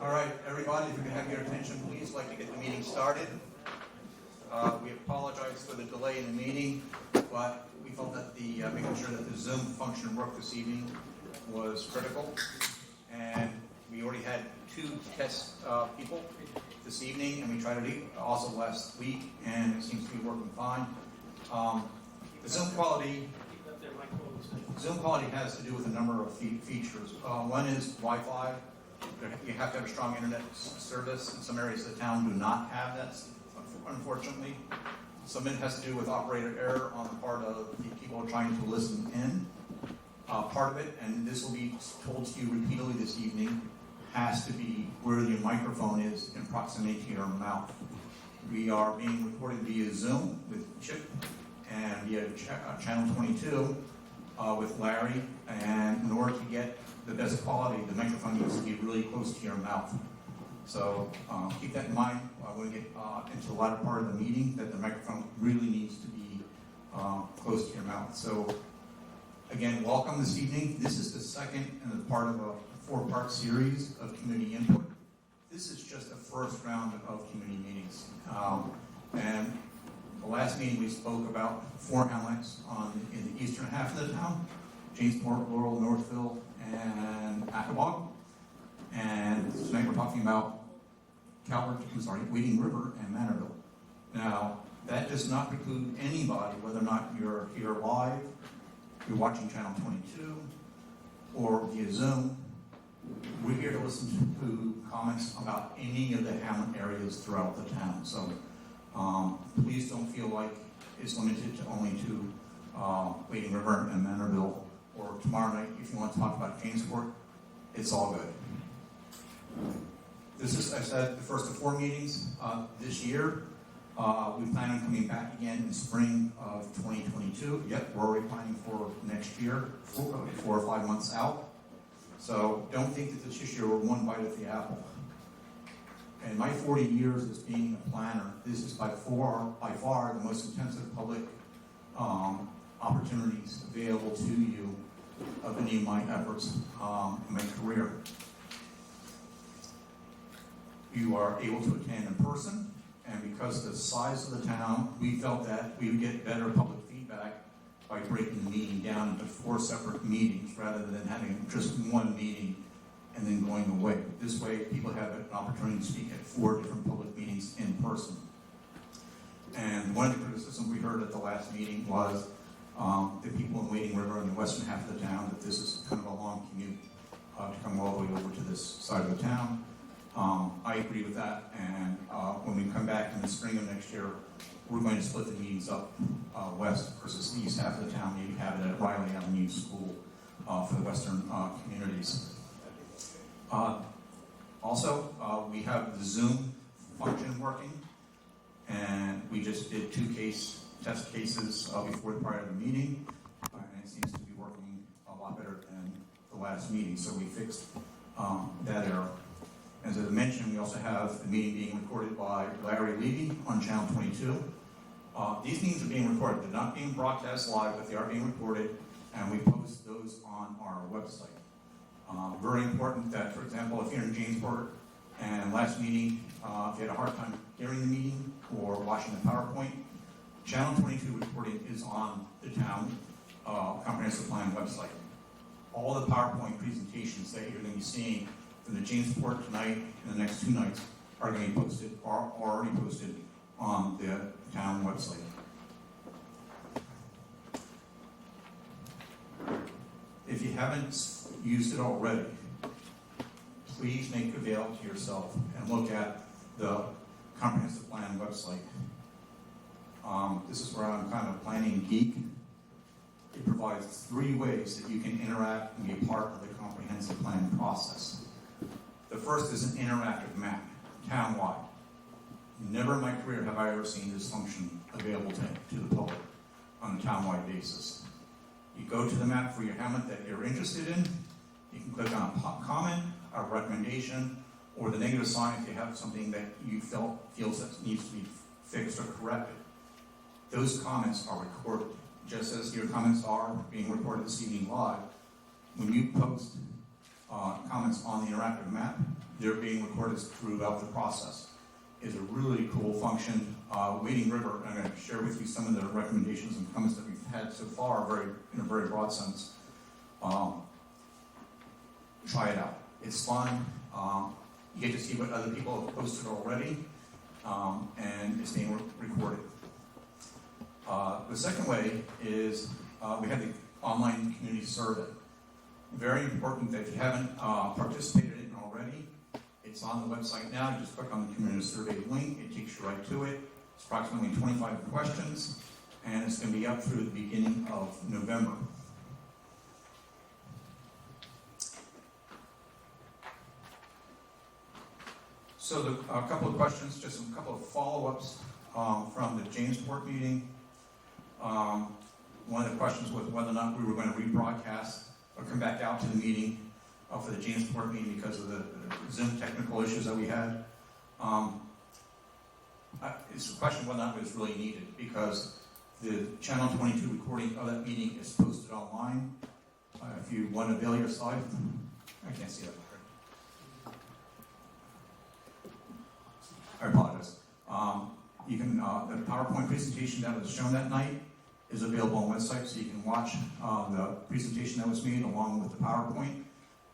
All right, everybody, if you can have your attention, please, I'd like to get the meeting started. We apologize for the delay in the meeting, but we felt that making sure that the Zoom function worked this evening was critical. And we already had 2 test people this evening, and we tried it also last week, and it seems to be working fine. The Zoom quality has to do with a number of features. One is Wi-Fi. You have to have a strong internet service. In some areas of the town do not have that, unfortunately. Some of it has to do with operator error on the part of the people trying to listen in. Part of it, and this will be told to you repeatedly this evening, has to be where your microphone is in proximity to your mouth. We are being recorded via Zoom with Chip and via channel 22 with Larry, and in order to get the best quality, the microphone needs to be really close to your mouth. So keep that in mind when we get into the latter part of the meeting, that the microphone really needs to be close to your mouth. So again, welcome this evening. This is the second and the part of a 4-part series of community input. This is just the first round of community meetings. And the last meeting we spoke about 4 hamlets in the eastern half of the town: Jamesport, Laurel, Northville, and Accobock. And tonight we're talking about Wading River and Manorville. Now, that does not preclude anybody, whether or not you're here live, you're watching channel 22, or via Zoom. We're here to listen to comments about any of the hamlet areas throughout the town. So please don't feel like it's limited to only to Wading River and Manorville, or tomorrow night, if you want to talk about Jamesport, it's all good. This is, I said, the first of 4 meetings this year. We plan on coming back again in spring of 2022. Yep, we're already planning for next year, 4 or 5 months out. So don't think that this year we're one bite at the apple. In my 40 years as being a planner, this is by far the most intensive public opportunities available to you of any of my efforts in my career. You are able to attend in person, and because of the size of the town, we felt that we would get better public feedback by breaking the meeting down into 4 separate meetings rather than having just one meeting and then going away. This way, people have an opportunity to speak at 4 different public meetings in person. And one of the criticisms we heard at the last meeting was the people in Wading River in the western half of the town, that this is kind of a long commute to come all the way over to this side of the town. I agree with that, and when we come back in the spring of next year, we're going to split the meetings up west versus the east half of the town, maybe have it at Riley Avenue School for the western communities. Also, we have the Zoom function working, and we just did 2 test cases before the prior to the meeting, and it seems to be working a lot better than the last meeting, so we fixed that error. As I mentioned, we also have the meeting being recorded by Larry Levy on channel 22. These meetings are being recorded. They're not being broadcast live, but they are being recorded, and we post those on our website. Very important that, for example, if you're in Jamesport and last meeting, if you had a hard time hearing the meeting or watching the PowerPoint, channel 22 recording is on the town comprehensive plan website. All the PowerPoint presentations that you're going to be seeing from the Jamesport tonight and the next 2 nights are going to be posted, are already posted on the town website. If you haven't used it already, please make it available to yourself and look at the comprehensive plan website. This is where I'm kind of planning geek. It provides 3 ways that you can interact and be part of the comprehensive plan process. The first is an interactive map, town-wide. Never in my career have I ever seen this function available to the public on a town-wide basis. You go to the map for your hamlet that you're interested in. You can click on a comment, a recommendation, or the negative sign if you have something that you feels that needs to be fixed or corrected. Those comments are recorded, just as your comments are being recorded this evening live. When you post comments on the interactive map, they're being recorded throughout the process. Is a really cool function. Wading River, I'm going to share with you some of the recommendations and comments that we've had so far, in a very broad sense. Try it out. It's fun. You get to see what other people have posted already, and it's being recorded. The second way is we have the online community survey. Very important that if you haven't participated in it already, it's on the website now. You just click on the community survey link. It takes you right to it. It's approximately 25 questions, and it's going to be up through the beginning of November. So a couple of questions, just a couple of follow-ups from the Jamesport meeting. One of the questions was whether or not we were going to rebroadcast or come back out to the meeting for the Jamesport meeting because of the Zoom technical issues that we had. It's a question whether or not it was really needed because the Channel 22 recording of that meeting is posted online. If you want to avail yourself, I can't see that. I apologize. You can the PowerPoint presentation that was shown that night is available on the website, so you can watch the presentation that was made along with the PowerPoint.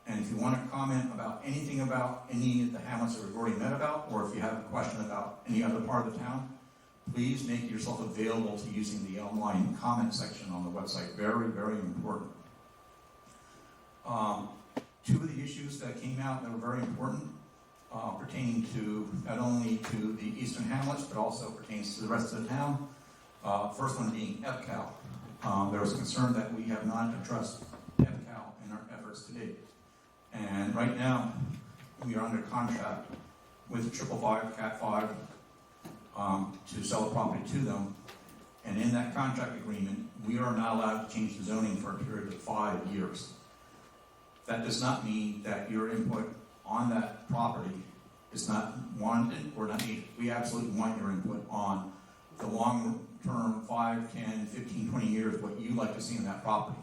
And if you want to comment about anything about any of the hamlets that we've already met about, or if you have a question about any other part of the town, please make yourself available to using the online comment section on the website. Very, very important. Two of the issues that came out that were very important pertaining to not only to the eastern hamlets, but also pertains to the rest of the town. First one being EPCAL. There was concern that we have not addressed EPCAL in our efforts to date. And right now, we are under contract with 555 Cat 5 to sell the property to them. And in that contract agreement, we are not allowed to change the zoning for a period of 5 years. That does not mean that your input on that property is not wanted or not needed. We absolutely want your input on the long-term 5, 10, 15, 20 years, what you like to see in that property.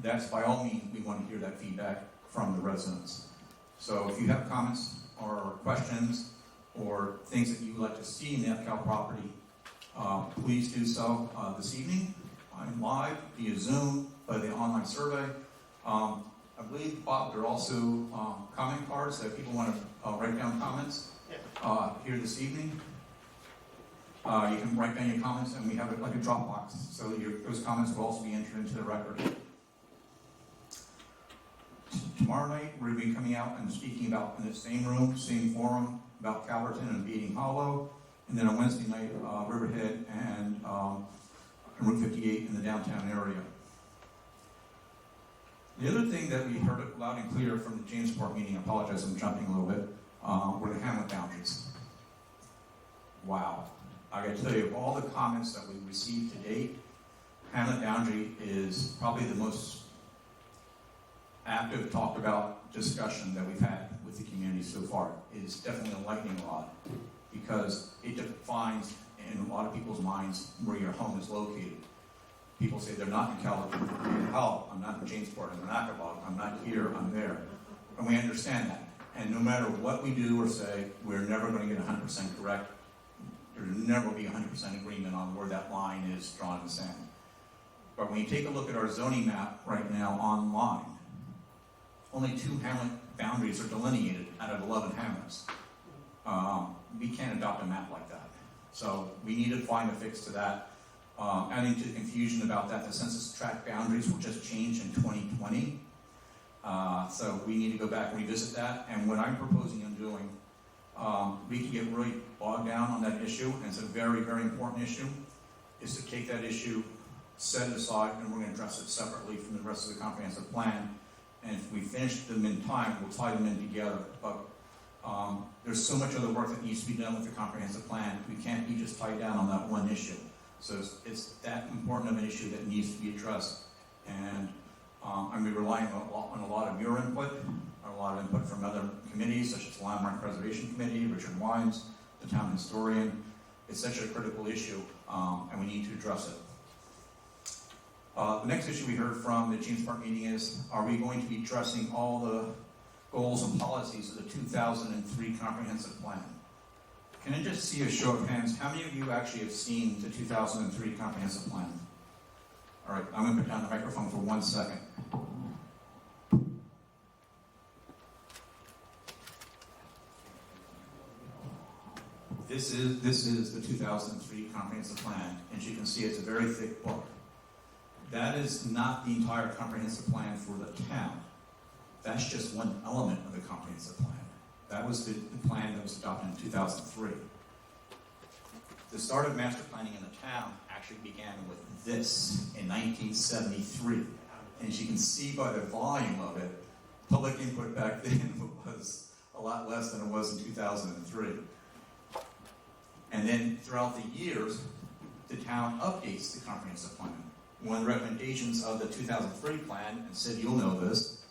That's by all means, we want to hear that feedback from the residents. So if you have comments or questions or things that you would like to see in the EPCAL property, please do so this evening. I'm live via Zoom, by the online survey. I believe, Bob, there are also comment cards that people want to write down comments here this evening. You can write down your comments, and we have it like a Dropbox, so that those comments will also be entered into the record. Tomorrow night, we're going to be coming out and speaking about, in the same room, same forum, about Calverton and Beating Hollow. And then on Wednesday night, Riverhead and Route 58 in the downtown area. The other thing that we heard loud and clear from the Jamesport meeting, I apologize, I'm jumping a little bit, were the hamlet boundaries. Wow. I got to tell you, of all the comments that we've received to date, hamlet boundary is probably the most active, talked about discussion that we've had with the community so far. It is definitely a lightning rod because it defines in a lot of people's minds where your home is located. People say they're not in Calverton. Hell, I'm not in Jamesport, I'm in Ackerlog, I'm not here, I'm there. And we understand that. And no matter what we do or say, we're never going to get 100% correct. There'll never be 100% agreement on where that line is drawn in the sand. But when you take a look at our zoning map right now online, only 2 hamlet boundaries are delineated out of 11 hamlets. We can't adopt a map like that. So we need to find a fix to that. Adding to the confusion about that, the census tract boundaries will just change in 2020. So we need to go back and revisit that. And what I'm proposing and doing, we can get really bogged down on that issue, and it's a very, very important issue, is to take that issue, set it aside, and we're going to address it separately from the rest of the comprehensive plan. And if we finish them in time, we'll tie them in together. But there's so much other work that needs to be done with the comprehensive plan. We can't be just tied down on that one issue. So it's that important of an issue that needs to be addressed. And I'm going to be relying on a lot of your input, a lot of input from other committees, such as the Landmark Preservation Committee, Richard Wines, the town historian. It's such a critical issue, and we need to address it. The next issue we heard from the Jamesport meeting is, are we going to be addressing all the goals and policies of the 2003 comprehensive plan. Can I just see a show of hands? How many of you actually have seen the 2003 comprehensive plan? All right, I'm going to put down the microphone for 1 second. This is the 2003 comprehensive plan, and you can see it's a very thick book. That is not the entire comprehensive plan for the town. That's just one element of the comprehensive plan. That was the plan that was adopted in 2003. The start of master planning in the town actually began with this in 1973. And as you can see by the volume of it, public input back then was a lot less than it was in 2003. And then throughout the years, the town updates the comprehensive plan. One of the recommendations of the 2003 plan, and Sid, you'll know this,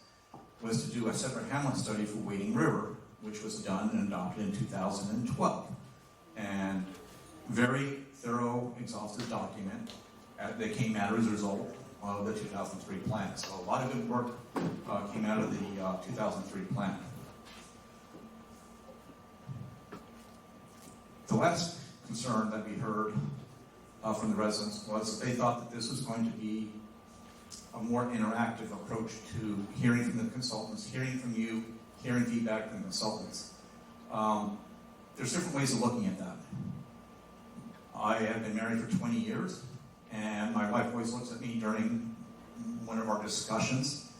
was to do a separate hamlet study for Wading River, which was done and adopted in 2012. And very thorough, exhaustive document that came out as a result of the 2003 plan. So a lot of good work came out of the 2003 plan. The last concern that we heard from the residents was that they thought that this was going to be a more interactive approach to hearing from the consultants, hearing from you, hearing feedback from the consultants. There's different ways of looking at that. I have been married for 20 years, and my wife always looks at me during one of our discussions,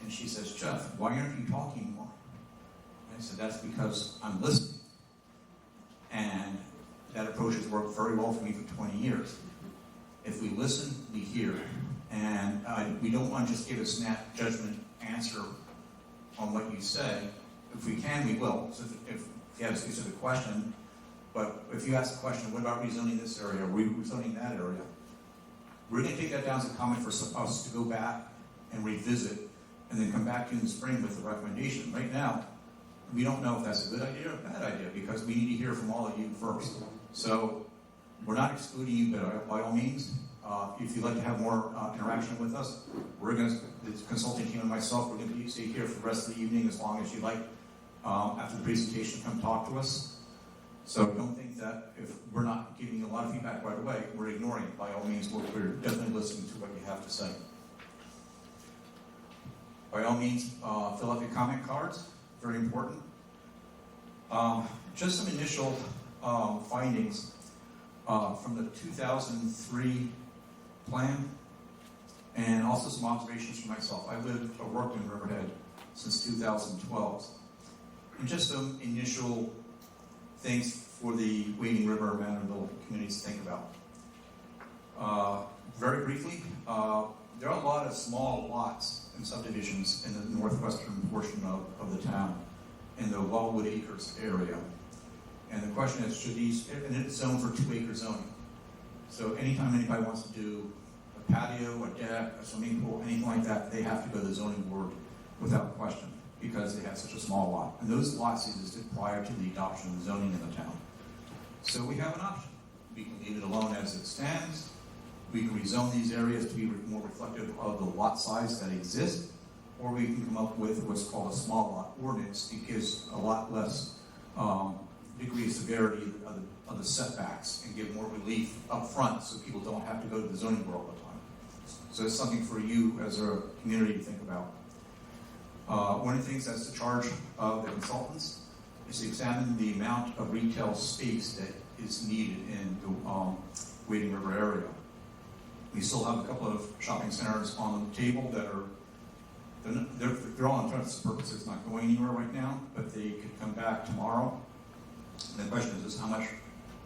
and she says, "Jeff, why aren't you talking more?" And I said, "That's because I'm listening." And that approach has worked very well for me for 20 years. If we listen, we hear. And we don't want to just give a snap judgment answer on what you say. If we can, we will. So if you have a specific question, but if you ask the question, what about rezoning this area, or rezoning that area? We're going to take that down as a comment for us to go back and revisit, and then come back to you in the spring with the recommendation. Right now, we don't know if that's a good idea or a bad idea, because we need to hear from all of you first. So we're not excluding you, but by all means, if you'd like to have more interaction with us, the consulting team and myself, we're going to stay here for the rest of the evening as long as you like. After the presentation, come talk to us. So don't think that if we're not giving you a lot of feedback right away, we're ignoring it. By all means, we're definitely listening to what you have to say. By all means, fill out your comment cards. Very important. Just some initial findings from the 2003 plan, and also some observations for myself. I lived or worked in Riverhead since 2012. And just some initial things for the Wading River and Manderville communities to think about. Very briefly, there are a lot of small lots and subdivisions in the northwestern portion of the town, in the Wildwood Acres area. And the question is, should these, and it's zoned for 2-acre zoning. So anytime anybody wants to do a patio, a deck, a swimming pool, anything like that, they have to go to the zoning board without question, because they have such a small lot. And those lots existed prior to the adoption of the zoning in the town. So we have an option. We can leave it alone as it stands. We can rezone these areas to be more reflective of the lot size that exists, or we can come up with what's called a small lot ordinance. It gives a lot less degree of severity of the setbacks and give more relief up front, so people don't have to go to the zoning board all the time. So it's something for you as a community to think about. One of the things that's the charge of the consultants is to examine the amount of retail space that is needed in the Wading River area. We still have a couple of shopping centers on the table that are, they're all on trust purposes, not going anywhere right now, but they could come back tomorrow. And the question is how much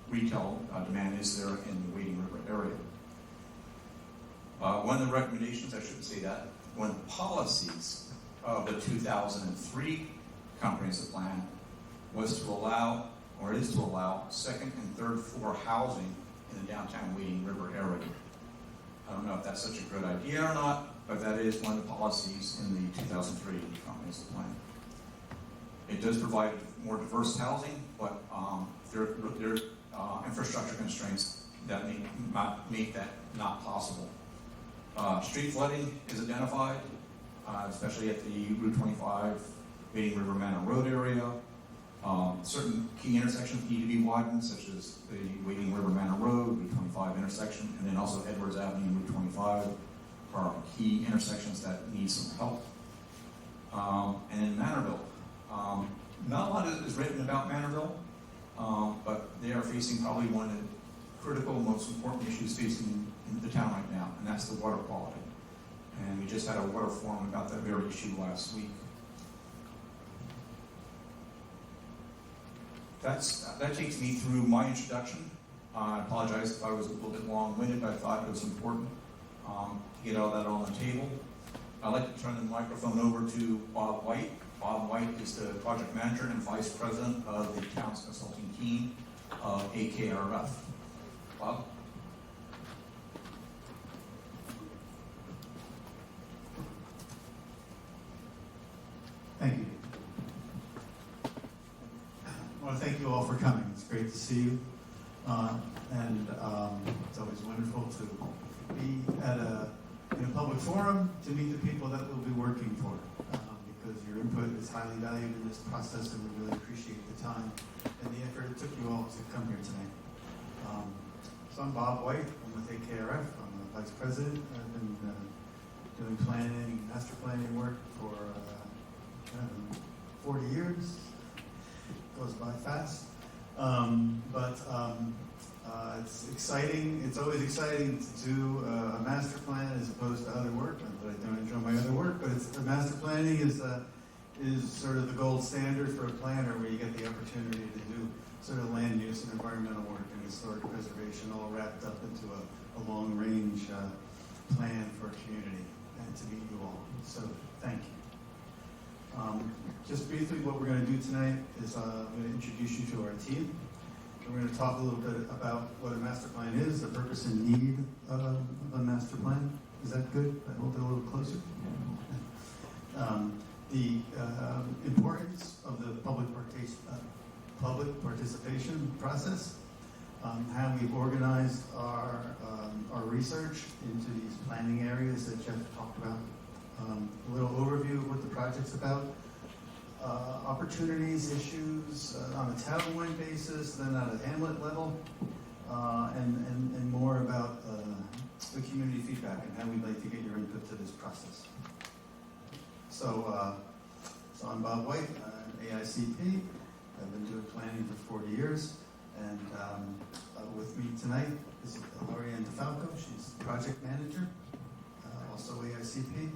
retail demand is there in the Wading River area? One of the recommendations, I shouldn't say that, one of the policies of the 2003 comprehensive plan was to allow, or is to allow, second and third floor housing in the downtown Wading River area. I don't know if that's such a good idea or not, but that is one of the policies in the 2003 comprehensive plan. It does provide more diverse housing, but there are infrastructure constraints that make that not possible. Street flooding is identified, especially at the Route 25 Wading River Manor Road area. Certain key intersections need to be widened, such as the Wading River Manor Road, Route 25 intersection, and then also Edwards Avenue and Route 25 are key intersections that need some help. And in Manorville, not a lot is written about Manorville, but they are facing probably one of the critical, most important issues facing in the town right now, and that's the water quality. And we just had a water forum about that very issue last week. That takes me through my introduction. I apologize if I was a little bit long-winded, but I thought it was important to get all that on the table. I'd like to turn the microphone over to Bob White. Bob White is the project manager and vice president of the town's consulting team of AKRF. Bob? Thank you. I want to thank you all for coming. It's great to see you. It's always wonderful to be in a public forum to meet the people that we'll be working for, because your input is highly valued in this process, and we really appreciate the time and the effort it took you all to come here tonight. So I'm Bob White. I'm with AKRF. I'm the vice president. I've been doing planning, master planning work for 40 years. Goes by fast. It's exciting. It's always exciting to do a master plan as opposed to other work. Not that I don't enjoy my other work, but master planning is sort of the gold standard for a planner, where you get the opportunity to do sort of land use and environmental work and historic preservation all wrapped up into a long-range plan for a community, and to meet you all. So thank you. Just briefly, what we're going to do tonight is I'm going to introduce you to our team. We're going to talk a little bit about what a master plan is, the purpose and need of a master plan. Is that good? I hold it a little closer. The importance of the public participation process, how we've organized our research into these planning areas that Jeff talked about, a little overview of what the project's about, opportunities, issues on a townwide basis, then at a hamlet level, and more about the community feedback and how we'd like to get your input to this process. So I'm Bob White. I'm AICP. I've been doing planning for 40 years, and with me tonight is Lorianne DeFalco. She's project manager, also AICP,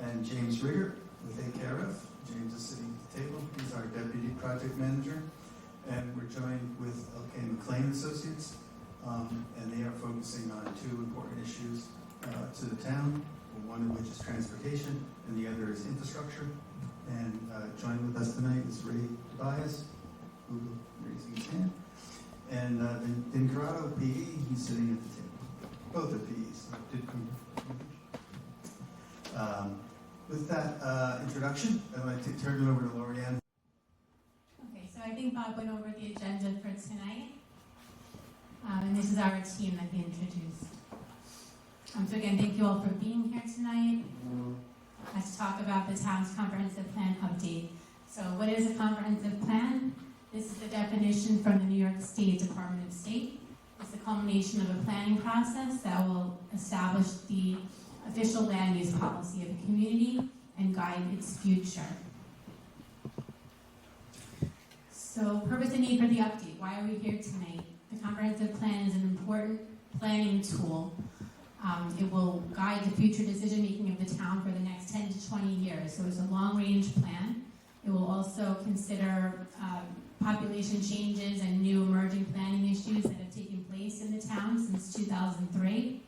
and James Rigger with AKRF. James is sitting at the table. He's our deputy project manager, and we're joined with L.K. McLean Associates, and they are focusing on two important issues to the town, one of which is transportation, and the other is infrastructure. And joining with us tonight is Ray Tobias, who is raising his hand, and then Corrado, PE, he's sitting at the table. Both are PEs. With that introduction, I'd like to turn it over to Lorianne. Okay, so I think Bob went over the agenda for tonight. And this is our team that he introduced. So again, thank you all for being here tonight. Let's talk about the town's comprehensive plan update. So what is a comprehensive plan? This is the definition from the New York State Department of State. It's the culmination of a planning process that will establish the official land use policy of the community and guide its future. So purpose and need for the update. Why are we here tonight? The comprehensive plan is an important planning tool. It will guide the future decision-making of the town for the next 10 to 20 years. So it's a long-range plan. It will also consider population changes and new emerging planning issues that have taken place in the town since 2003.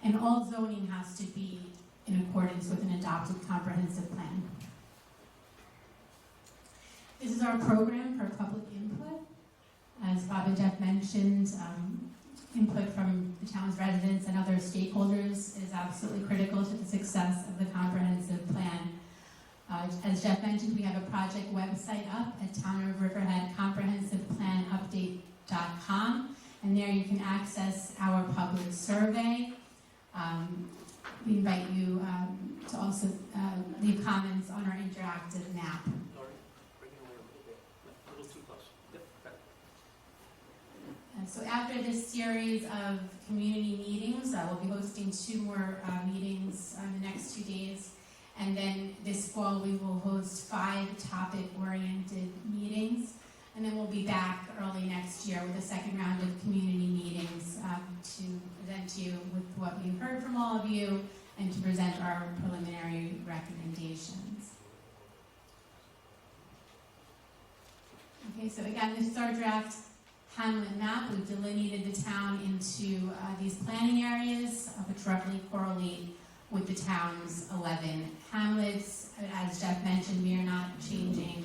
And all zoning has to be in accordance with an adopted comprehensive plan. This is our program for public input. As Bob and Jeff mentioned, input from the town's residents and other stakeholders is absolutely critical to the success of the comprehensive plan. As Jeff mentioned, we have a project website up at Town of Riverhead comprehensiveplanupdate.com, and there you can access our public survey. We invite you to also leave comments on our interactive map. So after this series of community meetings, we'll be hosting 2 more meetings in the next 2 days. And then this fall, we will host 5 topic-oriented meetings. And then we'll be back early next year with a second round of community meetings to present to you with what we've heard from all of you and to present our preliminary recommendations. Okay, so again, this is our draft Hamlet map. We've delineated the town into these planning areas, which roughly correlate with the town's 11 hamlets. As Jeff mentioned, we are not changing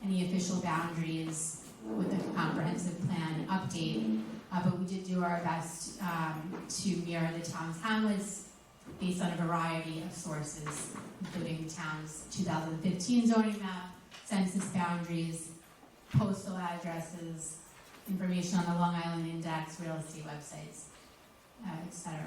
any official boundaries with the comprehensive plan update, but we did do our best to mirror the town's hamlets based on a variety of sources, including the town's 2015 zoning map, census boundaries, postal addresses, information on the Long Island Index, real estate websites, etc.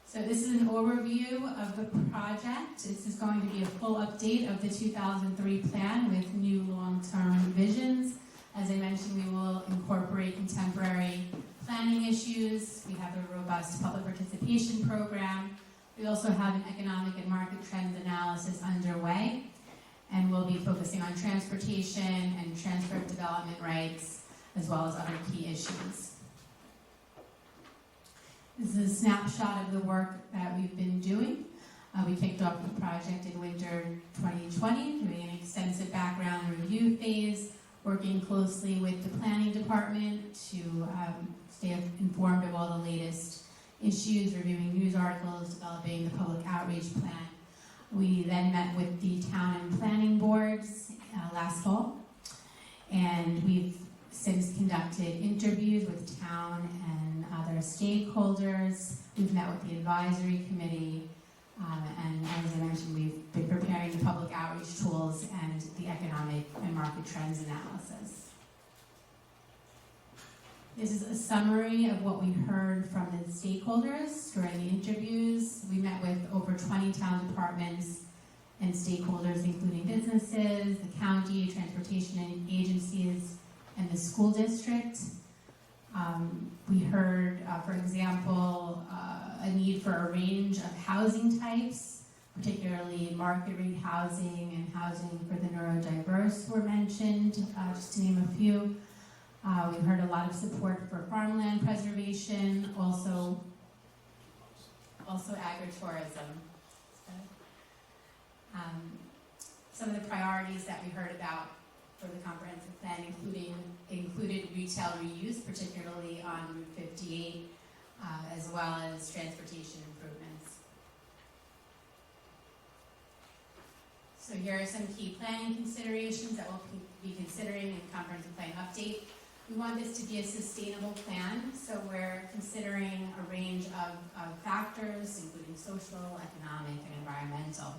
So this is an overview of the project. This is going to be a full update of the 2003 plan with new long-term visions. As I mentioned, we will incorporate contemporary planning issues. We have a robust public participation program. We also have an economic and market trends analysis underway. And we'll be focusing on transportation and transfer of development rights, as well as other key issues. This is a snapshot of the work that we've been doing. We kicked off the project in winter 2020, doing an extensive background review phase, working closely with the planning department to stay informed of all the latest issues, reviewing news articles, developing the public outreach plan. We then met with the town and planning boards last fall, and we've since conducted interviews with town and other stakeholders. We've met with the advisory committee, and as I mentioned, we've been preparing the public outreach tools and the economic and market trends analysis. This is a summary of what we heard from the stakeholders during the interviews. We met with over 20 town departments and stakeholders, including businesses, the county, transportation agencies, and the school district. We heard, for example, a need for a range of housing types, particularly market rate housing and housing for the neurodiverse were mentioned, just to name a few. We heard a lot of support for farmland preservation, also agritourism. Some of the priorities that we heard about for the comprehensive plan included retail reuse, particularly on Route 58, as well as transportation improvements. So here are some key planning considerations that we'll be considering in the comprehensive plan update. We want this to be a sustainable plan, so we're considering a range of factors, including social, economic, and environmental.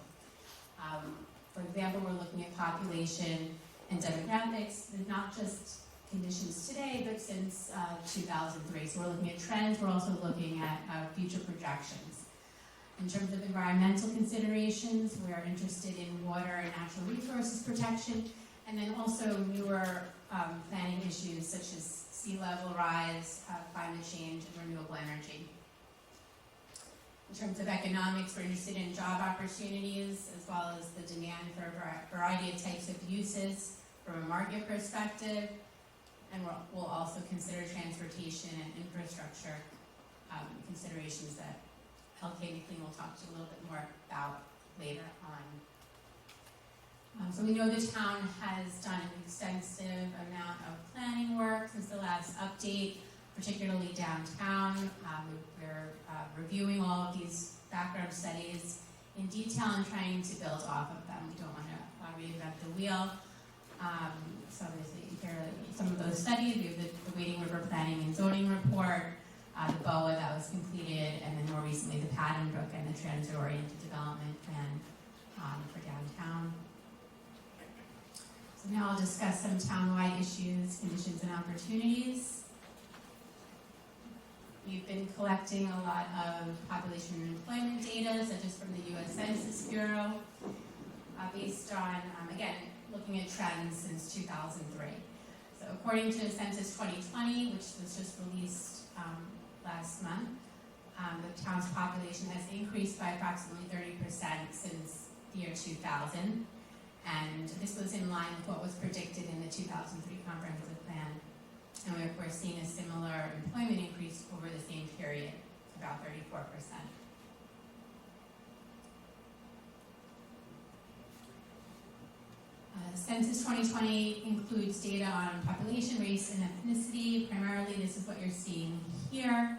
For example, we're looking at population and demographics, not just conditions today, but since 2003. So we're looking at trends, we're also looking at future projections. In terms of environmental considerations, we're interested in water and natural resources protection, and then also newer planning issues such as sea level rise, climate change, and renewable energy. In terms of economics, we're interested in job opportunities as well as the demand for a variety of types of uses from a market perspective, and we'll also consider transportation and infrastructure considerations that LK McLean will talk to you a little bit more about later on. So we know the town has done an extensive amount of planning work since the last update, particularly downtown. We're reviewing all of these background studies in detail and trying to build off of them. We don't want to reinvent the wheel. So obviously here are some of those studies. We have the Wading River Planning and Zoning Report, the BOA that was completed, and then more recently the Pattern Book and the Transit-Oriented Development Plan for downtown. So now I'll discuss some town-wide issues, conditions, and opportunities. We've been collecting a lot of population and employment data, such as from the U.S. Census Bureau, based on, again, looking at trends since 2003. So according to Census 2020, which was just released last month, the town's population has increased by approximately 30% since the year 2000. And this was in line with what was predicted in the 2003 comprehensive plan. And we're seeing a similar employment increase over the same period, about 34%. Census 2020 includes data on population, race, and ethnicity. Primarily, this is what you're seeing here.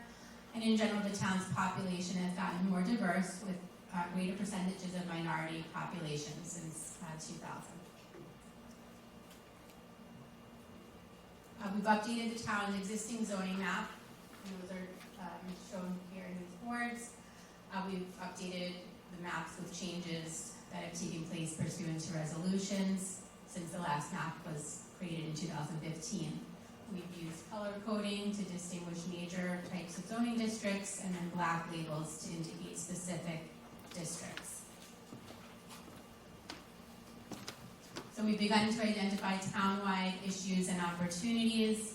And in general, the town's population has gotten more diverse with greater percentages of minority population since 2000. We've updated the town's existing zoning map. And those are shown here in these boards. We've updated the maps with changes that have taken place pursuant to resolutions since the last map was created in 2015. We've used color coding to distinguish major types of zoning districts and then black labels to indicate specific districts. So we've begun to identify town-wide issues and opportunities.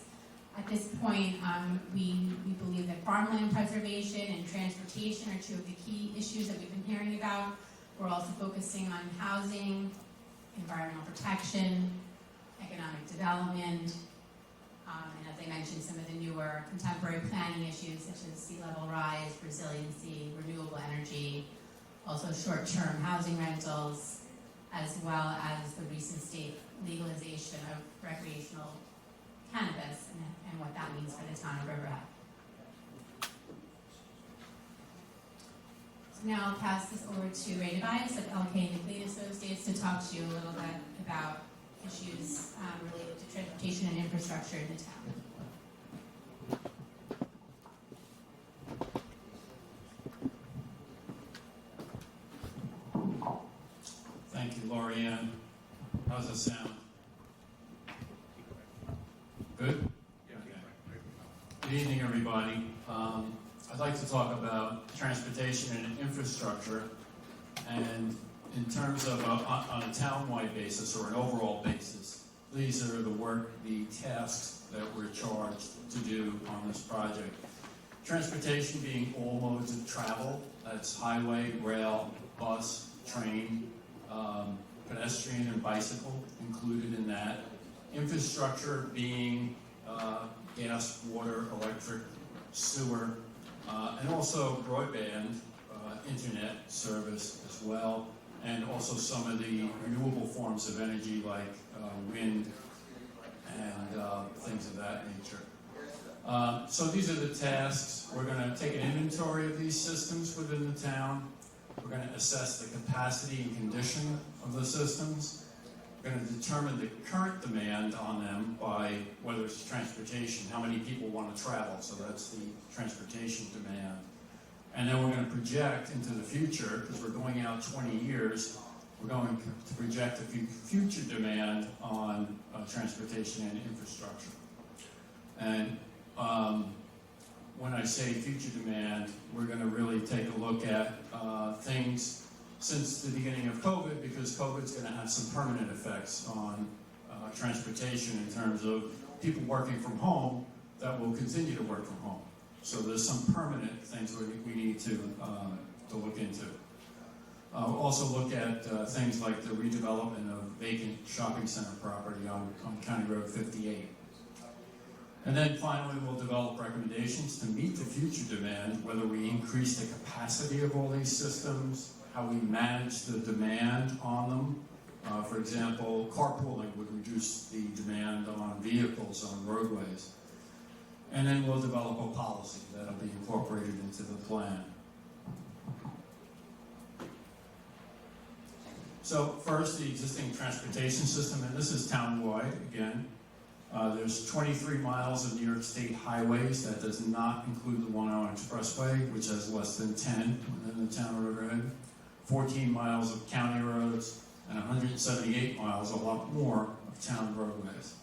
At this point, we believe that farmland preservation and transportation are two of the key issues that we've been hearing about. We're also focusing on housing, environmental protection, economic development, and as I mentioned, some of the newer contemporary planning issues such as sea level rise, resiliency, renewable energy, also short-term housing rentals, as well as the recent state legalization of recreational cannabis and what that means for the town of Riverhead. So now I'll pass this over to Ray Tobias of LK McLean Associates to talk to you a little bit about issues related to transportation and infrastructure in the town. Thank you, Lorianne. How's it sound? Good? Good evening, everybody. I'd like to talk about transportation and infrastructure, and in terms of on a town-wide basis or an overall basis, these are the tasks that we're charged to do on this project. Transportation being all modes of travel, that's highway, rail, bus, train, pedestrian and bicycle included in that. Infrastructure being gas, water, electric, sewer, and also broadband, internet service as well, and also some of the renewable forms of energy like wind and things of that nature. So these are the tasks. We're going to take an inventory of these systems within the town. We're going to assess the capacity and condition of the systems. We're going to determine the current demand on them by whether it's transportation, how many people want to travel, so that's the transportation demand. And then we're going to project into the future, because we're going out 20 years, we're going to project the future demand on transportation and infrastructure. And when I say future demand, we're going to really take a look at things since the beginning of COVID, because COVID's going to have some permanent effects on transportation in terms of people working from home that will continue to work from home. So there's some permanent things we need to look into. We'll also look at things like the redevelopment of vacant shopping center property on County Road 58. And then finally, we'll develop recommendations to meet the future demand, whether we increase the capacity of all these systems, how we manage the demand on them. For example, carpooling would reduce the demand on vehicles on roadways. And then we'll develop a policy that'll be incorporated into the plan. So first, the existing transportation system, and this is town-wide again. There's 23 miles of New York State highways. That does not include the 1 Hour Expressway, which has less than 10 within the town of Riverhead. 14 miles of county roads, and 178 miles, a lot more, of town roadways.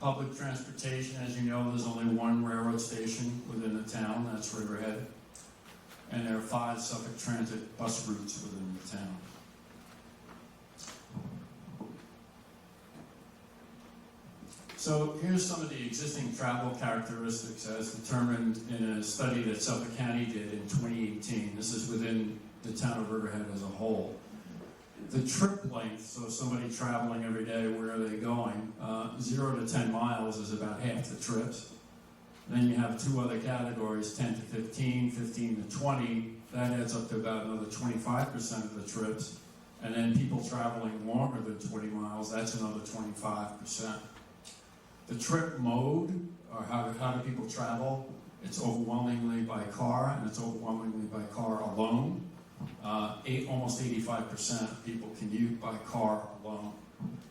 Public transportation, as you know, there's only one railroad station within the town, that's Riverhead. And there are 5 Suffolk Transit bus routes within the town. So here's some of the existing travel characteristics as determined in a study that Suffolk County did in 2018. This is within the town of Riverhead as a whole. The trip length, so somebody traveling every day, where are they going? 0 to 10 miles is about half the trips. Then you have two other categories, 10 to 15, 15 to 20. That adds up to about another 25% of the trips. And then people traveling longer than 20 miles, that's another 25%. The trip mode, or how do people travel, it's overwhelmingly by car, and it's overwhelmingly by car alone. Almost 85% of people commute by car alone.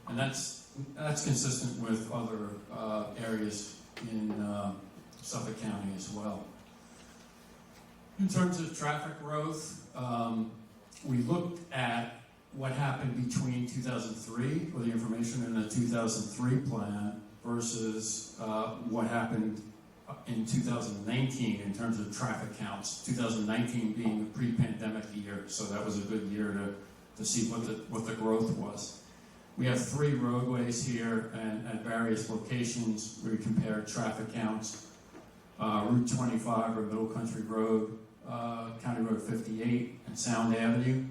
And that's consistent with other areas in Suffolk County as well. In terms of traffic growth, we looked at what happened between 2003, or the information in the 2003 plan, versus what happened in 2019 in terms of traffic counts. 2019 being a pre-pandemic year, so that was a good year to see what the growth was. We have 3 roadways here, and at various locations we compared traffic counts. Route 25 or Middle Country Road, County Road 58, and Sound Avenue.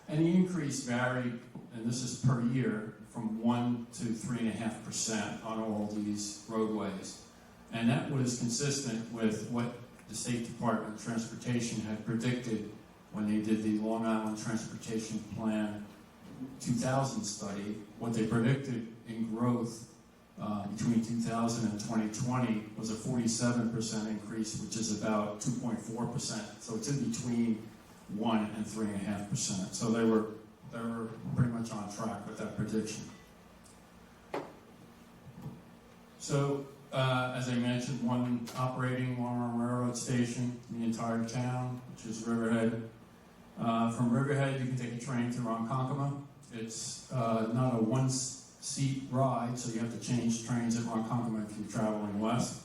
And the increase varied, and this is per year, from 1 to 3.5% on all these roadways. And that was consistent with what the State Department of Transportation had predicted when they did the Long Island Transportation Plan 2000 study. What they predicted in growth between 2000 and 2020 was a 47% increase, which is about 2.4%. So it's in between 1 and 3.5%. So they were pretty much on track with that prediction. So, as I mentioned, one operating long-arm railroad station in the entire town, which is Riverhead. From Riverhead, you can take a train to Ronkonkoma. It's not a one-seat ride, so you have to change trains at Ronkonkoma if you're traveling west.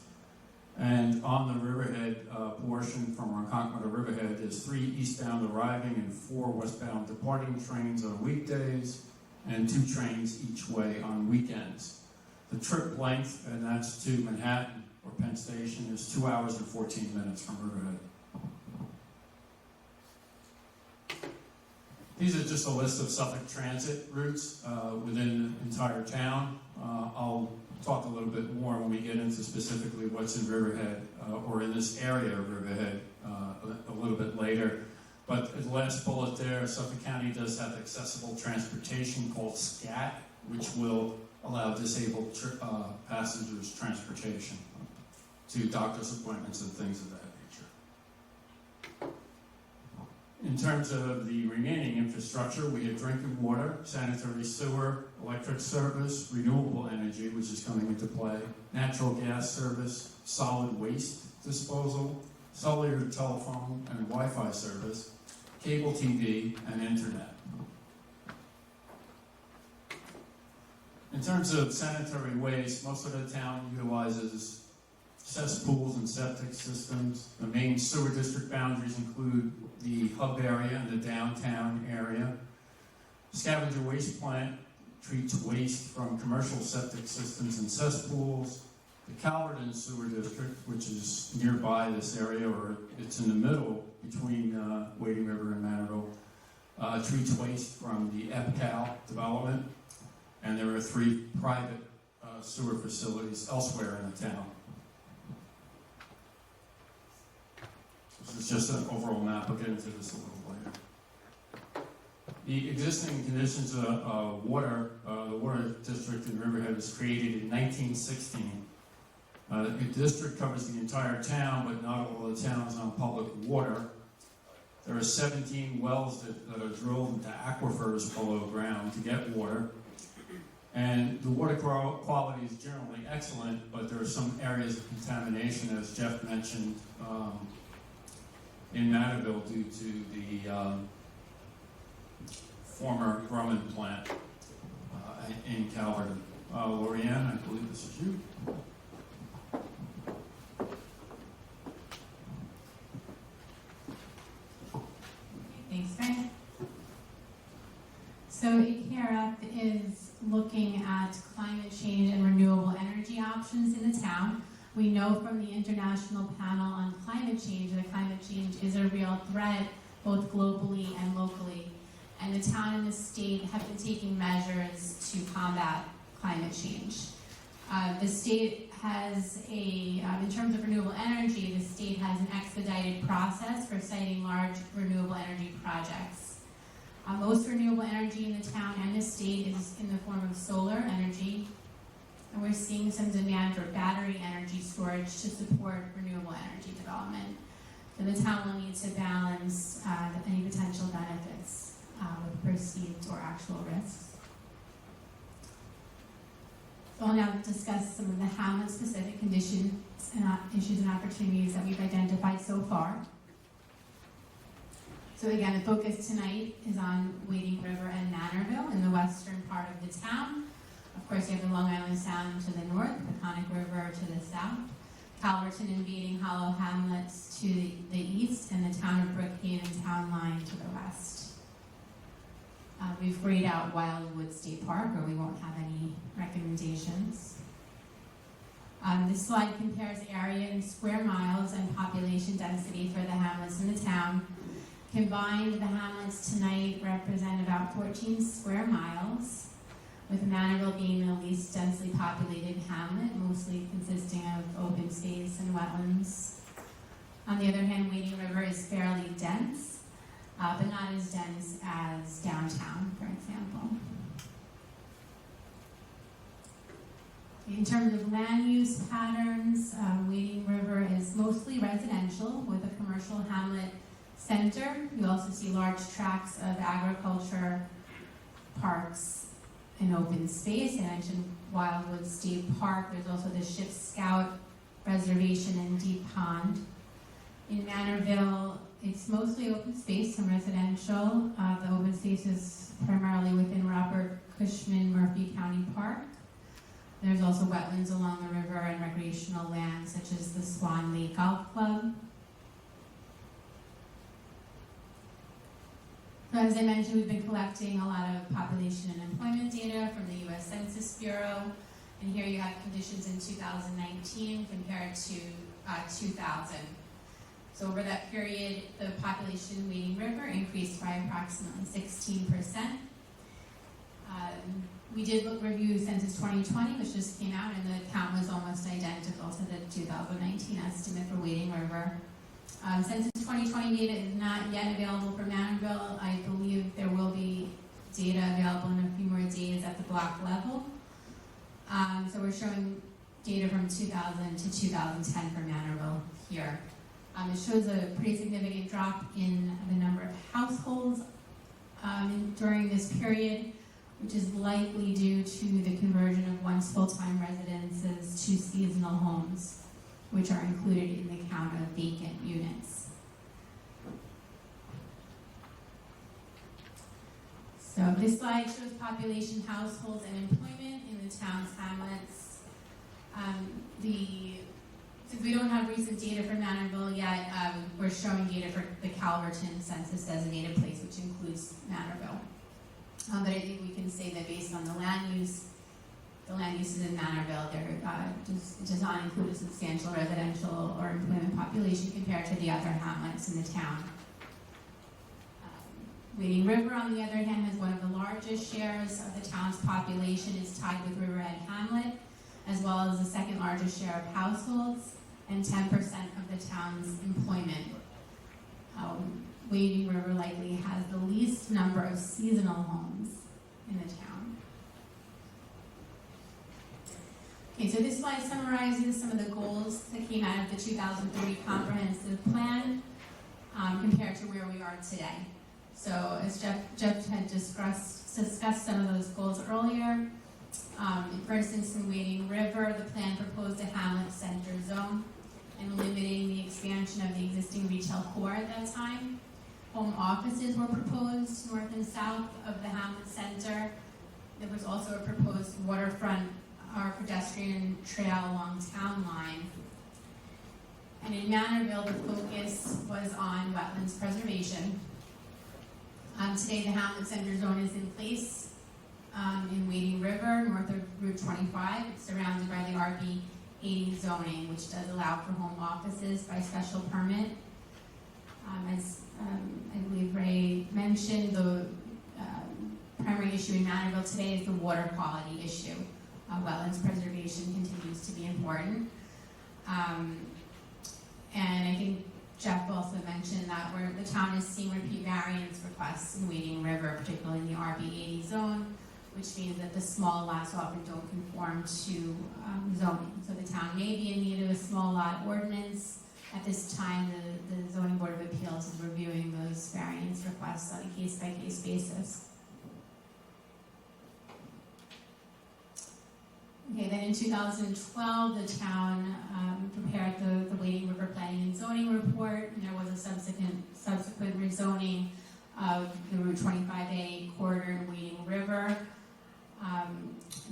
And on the Riverhead portion from Ronkonkoma to Riverhead, there's 3 eastbound arriving and 4 westbound departing trains on weekdays, and 2 trains each way on weekends. The trip length, and that's to Manhattan or Penn Station, is 2 hours and 14 minutes from Riverhead. These are just a list of Suffolk transit routes within the entire town. I'll talk a little bit more when we get into specifically what's in Riverhead or in this area of Riverhead a little bit later. But the last bullet there, Suffolk County does have accessible transportation called SCAT, which will allow disabled passengers transportation to doctor's appointments and things of that nature. In terms of the remaining infrastructure, we have drinking water, sanitary sewer, electric service, renewable energy, which is coming into play, natural gas service, solid waste disposal, cellular telephone and Wi-Fi service, cable TV, and internet. In terms of sanitary waste, most of the town utilizes cesspools and septic systems. The main sewer district boundaries include the hub area and the downtown area. Scavenger waste plant treats waste from commercial septic systems and cesspools. The Calverton Sewer District, which is nearby this area, or it's in the middle between Wading River and Manorville, treats waste from the EPCAL development. And there are 3 private sewer facilities elsewhere in the town. This is just an overall map. I'll get into this a little later. The existing conditions of water, the water district in Riverhead was created in 1916. The district covers the entire town, but not all the town is on public water. There are 17 wells that are drilled into aquifers below ground to get water. And the water quality is generally excellent, but there are some areas of contamination, as Jeff mentioned, in Manorville due to the former Grumman plant in Calverton. Lorianne, I believe this is you. Thanks, Frank. So ECAREP is looking at climate change and renewable energy options in the town. We know from the International Panel on Climate Change that climate change is a real threat, both globally and locally. And the town and the state have been taking measures to combat climate change. The state has in terms of renewable energy, the state has an expedited process for siting large renewable energy projects. Most renewable energy in the town and the state is in the form of solar energy, and we're seeing some demand for battery energy storage to support renewable energy development. So the town will need to balance any potential benefits with perceived or actual risks. So I'll now discuss some of the Hamlet-specific conditions and issues and opportunities that we've identified so far. So again, the focus tonight is on Wading River and Manorville in the western part of the town. Of course, you have the Long Island Sound to the north, the Conic River to the south, Calverton and Wading Hollow Hamlets to the east, and the town of Brookhaven town line to the west. We've grayed out Wildwood State Park, where we won't have any recommendations. This slide compares area in square miles and population density for the hamlets in the town. Combined, the hamlets tonight represent about 14 square miles, with Manorville being the least densely populated hamlet, mostly consisting of open space and wetlands. On the other hand, Wading River is fairly dense, but not as dense as downtown, for example. In terms of land use patterns, Wading River is mostly residential with a commercial hamlet center. You also see large tracts of agriculture, parks, and open space. I mentioned Wildwood State Park. There's also the Ship Scout Reservation and Deep Pond. In Manorville, it's mostly open space and residential. The open space is primarily within Robert Cushman Murphy County Park. There's also wetlands along the river and recreational land, such as the Swan Lake Golf Club. So as I mentioned, we've been collecting a lot of population and employment data from the U.S. Census Bureau. And here you have conditions in 2019 compared to 2000. So over that period, the population in Wading River increased by approximately 16%. We did review Census 2020, which just came out, and the count was almost identical to the 2019 estimate for Wading River. Census 2020 data is not yet available for Manorville. I believe there will be data available in a few more days at the block level. So we're showing data from 2000 to 2010 for Manorville here. It shows a pretty significant drop in the number of households during this period, which is likely due to the conversion of once full-time residences to seasonal homes, which are included in the count of vacant units. So this slide shows population, households, and employment in the town's hamlets. Since we don't have recent data for Manorville yet, we're showing data for the Calverton census designated place, which includes Manorville. But I think we can say that based on the land uses in Manorville, does not include a substantial residential or employment population compared to the other hamlets in the town. Wading River, on the other hand, has one of the largest shares of the town's population. It's tied with Riverhead Hamlet, as well as the second largest share of households and 10% of the town's employment. Wading River likely has the least number of seasonal homes in the town. Okay, so this slide summarizes some of the goals that came out of the 2030 comprehensive plan compared to where we are today. So as Jeff had discussed some of those goals earlier. For instance, in Wading River, the plan proposed a hamlet center zone and limiting the expansion of the existing retail core at that time. Home offices were proposed north and south of the hamlet center. There was also a proposed waterfront or pedestrian trail along town line. And in Manorville, the focus was on wetlands preservation. Today, the hamlet center zone is in place in Wading River, north of Route 25. It's surrounded by the RB 80 zoning, which does allow for home offices by special permit. As I believe Ray mentioned, the primary issue in Manorville today is the water quality issue. Wetlands preservation continues to be important. And I think Jeff also mentioned that the town is seeing repeat variance requests in Wading River, particularly in the RB 80 zone, which means that the small lots often don't conform to zoning. So the town may be in need of a small lot ordinance. At this time, the Zoning Board of Appeals is reviewing those variance requests on a case-by-case basis. Okay, then in 2012, the town prepared the Wading River Planning and Zoning Report, and there was a subsequent rezoning of the Route 25A corridor in Wading River.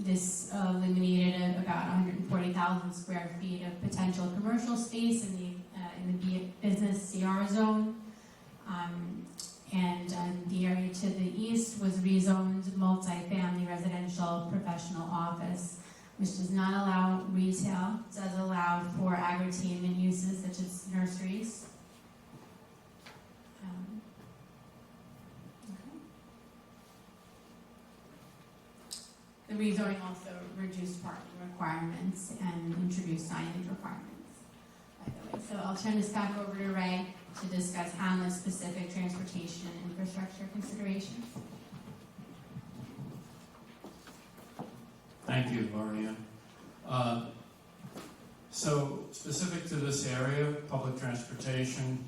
This eliminated about 140,000 square feet of potential commercial space in the business CR zone. And the area to the east was rezoned multifamily residential professional office, which does not allow retail. It does allow for agri-entertainment uses such as nurseries. The rezoning also reduced parking requirements and introduced signage requirements, by the way. So I'll turn this back over to Ray to discuss Hamlet's specific transportation and infrastructure considerations. Thank you, Lorianne. So specific to this area, public transportation,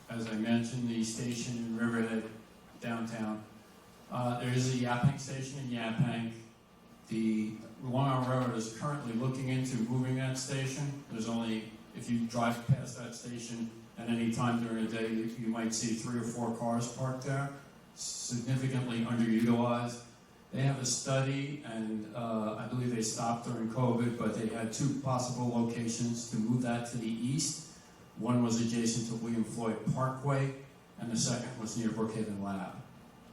as I mentioned, the station in Riverhead, downtown. There is a Yaphank station in Yaphank. The Long Island Railroad is currently looking into moving that station. There's only, if you drive past that station at any time during the day, you might see 3 or 4 cars parked there, significantly underutilized. They have a study, and I believe they stopped during COVID, but they had 2 possible locations to move that to the east. One was adjacent to William Floyd Parkway, and the second was near Brookhaven Lab.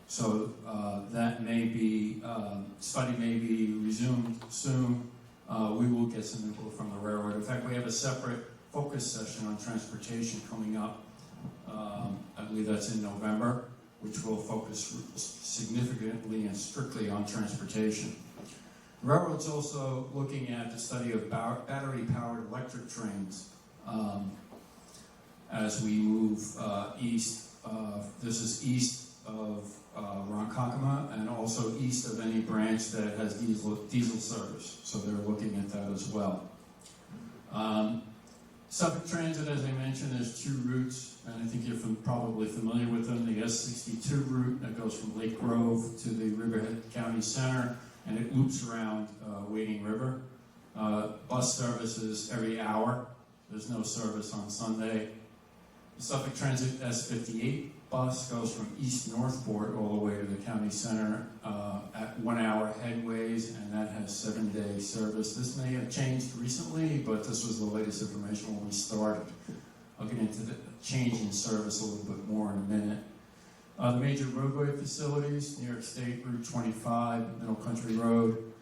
So that may be, study may be resumed soon. We will get some input from the railroad. In fact, we have a separate focus session on transportation coming up. I believe that's in November, which will focus significantly and strictly on transportation. The railroad's also looking at the study of battery-powered electric trains as we move east. This is east of Ronkonkoma and also east of any branch that has diesel service. So they're looking at that as well. Suffolk Transit, as I mentioned, there's 2 routes, and I think you're probably familiar with them. The S62 route that goes from Lake Grove to the Riverhead County Center, and it loops around Wading River. Bus services every hour. There's no service on Sunday. The Suffolk Transit S58 bus goes from East Northport all the way to the county center at 1 hour headways, and that has 7-day service. This may have changed recently, but this was the latest information when we started. I'll get into the change in service a little bit more in a minute. The major roadway facilities, New York State Route 25, Middle Country Road,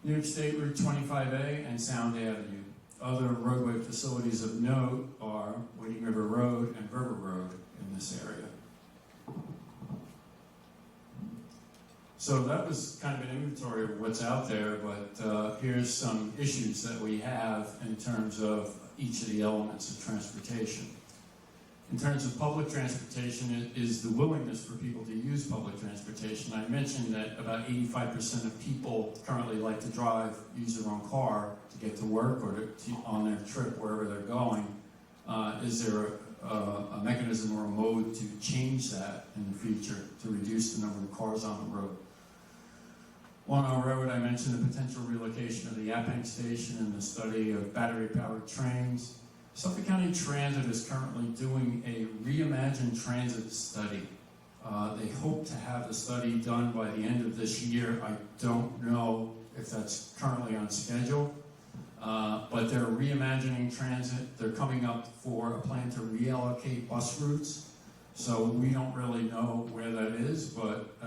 New York State Route 25A, and Sound Avenue. Other roadway facilities of note are Wading River Road and River Road in this area. So that was kind of an inventory of what's out there, but here's some issues that we have in terms of each of the elements of transportation. In terms of public transportation, it is the willingness for people to use public transportation. I mentioned that about 85% of people currently like to drive, use their own car to get to work or on their trip wherever they're going. Is there a mechanism or a mode to change that in the future to reduce the number of cars on the road? Long Island Railroad, I mentioned the potential relocation of the Yaphank station and the study of battery-powered trains. Suffolk County Transit is currently doing a reimagined transit study. They hope to have the study done by the end of this year. I don't know if that's currently on schedule, but they're reimagining transit. They're coming up for a plan to reallocate bus routes. So we don't really know where that is, but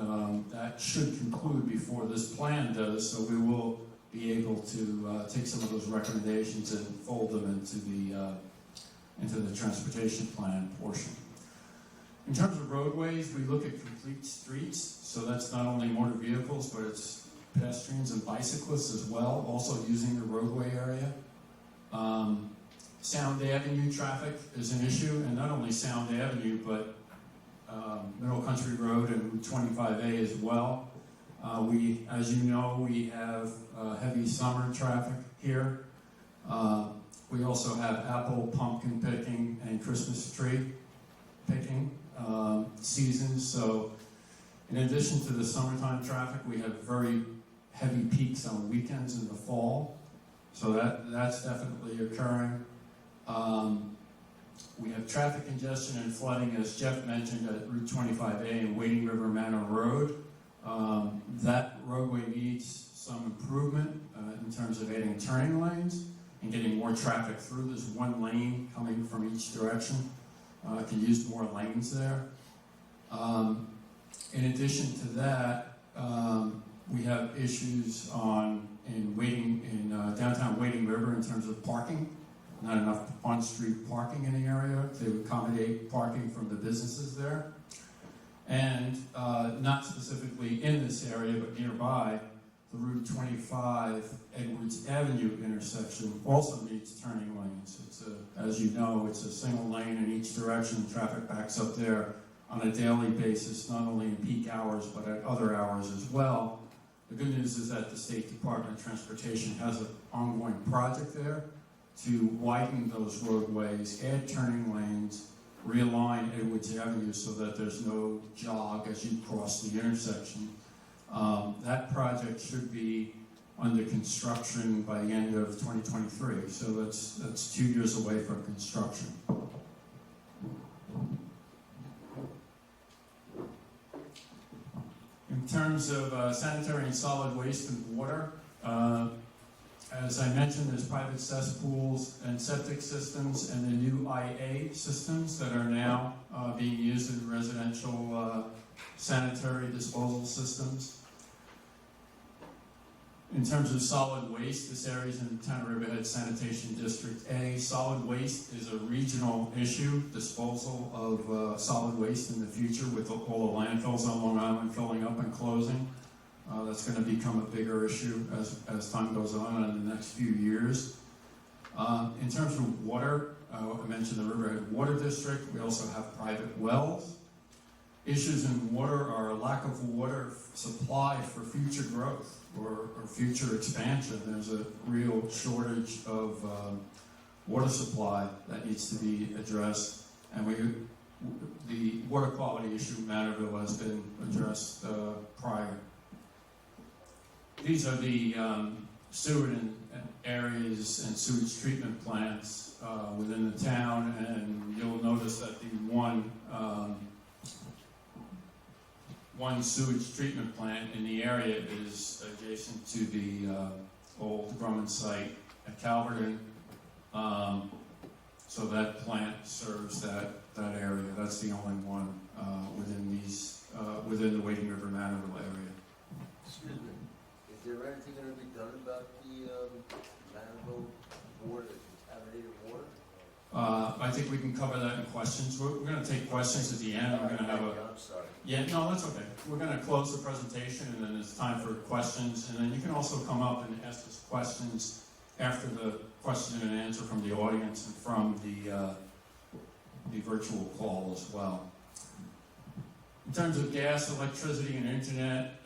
that should conclude before this plan does. So we will be able to take some of those recommendations and fold them into the transportation plan portion. In terms of roadways, we look at complete streets, so that's not only motor vehicles, but it's pedestrians and bicyclists as well, also using the roadway area. Sound Avenue traffic is an issue, and not only Sound Avenue, but Middle Country Road and Route 25A as well. As you know, we have heavy summer traffic here. We also have apple, pumpkin picking, and Christmas tree picking seasons. So in addition to the summertime traffic, we have very heavy peaks on weekends in the fall. So that's definitely occurring. We have traffic congestion and flooding, as Jeff mentioned, at Route 25A and Wading River Manor Road. That roadway needs some improvement in terms of adding turning lanes and getting more traffic through. There's one lane coming from each direction. Can use more lanes there. In addition to that, we have issues in downtown Wading River in terms of parking. Not enough on-street parking in the area to accommodate parking from the businesses there. And not specifically in this area, but nearby, the Route 25 Edwards Avenue intersection also needs turning lanes. As you know, it's a single lane in each direction. Traffic backs up there on a daily basis, not only in peak hours, but at other hours as well. The good news is that the State Department of Transportation has an ongoing project there to widen those roadways, add turning lanes, realign Edwards Avenue so that there's no jog as you cross the intersection. That project should be under construction by the end of 2023, so that's 2 years away from construction. In terms of sanitary and solid waste and water, as I mentioned, there's private cesspools and septic systems and the new IA systems that are now being used in residential sanitary disposal systems. In terms of solid waste, this area is in the Town of Riverhead Sanitation District A. Solid waste is a regional issue, disposal of solid waste in the future with all the landfills on Long Island filling up and closing. That's going to become a bigger issue as time goes on in the next few years. In terms of water, I mentioned the Riverhead Water District. We also have private wells. Issues in water are a lack of water supply for future growth or future expansion. There's a real shortage of water supply that needs to be addressed. And the water quality issue in Manorville has been addressed prior. These are the sewer areas and sewage treatment plants within the town, and you'll notice that the one sewage treatment plant in the area is adjacent to the old Grumman site at Calverton. So that plant serves that area. That's the only one within the Wading River Manorville area. Excuse me, is there anything going to be done about the Manorville water, contaminated water? I think we can cover that in questions. We're going to take questions at the end. We're going to have I'm sorry. Yeah, no, that's okay. We're going to close the presentation, and then it's time for questions. And then you can also come up and ask us questions after the question and answer from the audience and from the virtual call as well. In terms of gas, electricity, and internet,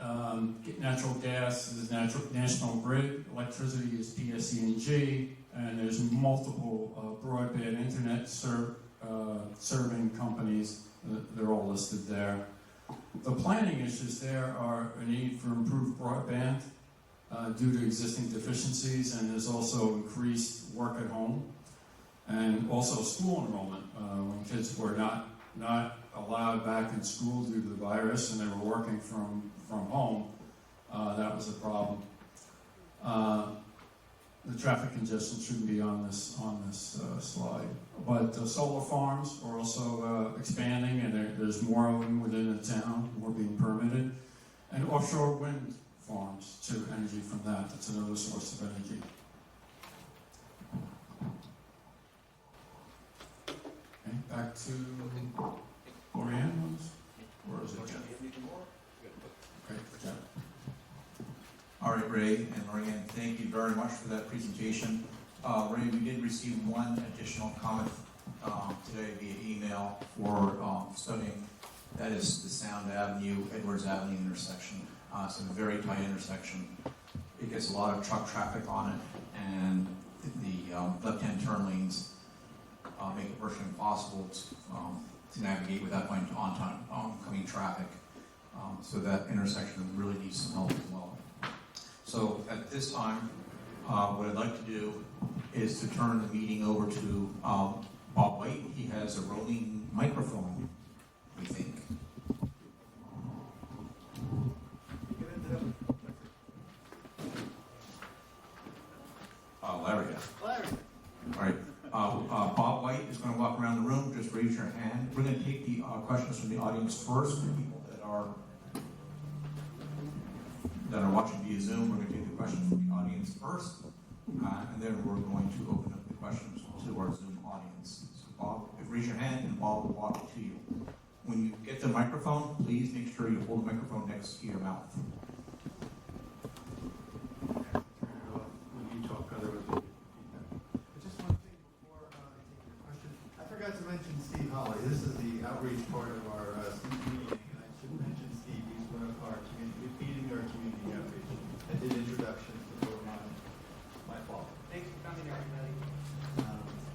natural gas is National Grid, electricity is PSE&G, and there's multiple broadband internet serving companies. They're all listed there. The planning issues there are a need for improved broadband due to existing deficiencies, and there's also increased work at home, and also school enrollment. When kids were not allowed back in school due to the virus and they were working from home, that was a problem. The traffic congestion shouldn't be on this slide. But solar farms are also expanding, and there's more of them within the town, more being permitted. And offshore wind farms to energy from that. That's another source of energy. Okay, back to Oriane, or is it Jeff? Okay, Jeff. All right, Ray and Lorianne, thank you very much for that presentation. Ray, we did receive one additional comment today via email for studying. That is the Sound Avenue, Edwards Avenue intersection. It's a very tight intersection. It gets a lot of truck traffic on it, and the left-hand turn lanes make it virtually impossible to navigate without going to oncoming traffic. So that intersection really needs some help as well. So at this time, what I'd like to do is to turn the meeting over to Bob White. He has a roving microphone, we think. Larry. Larry. All right. Bob White is going to walk around the room. Just raise your hand. We're going to take the questions from the audience first. For people that are watching via Zoom, we're going to take the questions from the audience first, and then we're going to open up the questions to our Zoom audience. So Bob, raise your hand, and Bob will walk it to you. When you get the microphone, please make sure you hold the microphone next to your mouth. When you talk, otherwise we'll get feedback. But just one thing before I take your question. I forgot to mention Steve Holly. This is the outreach part of our meeting, and I should mention Steve. He's one of our leading our community outreach. I did introductions before my fault. Thanks for coming, everybody.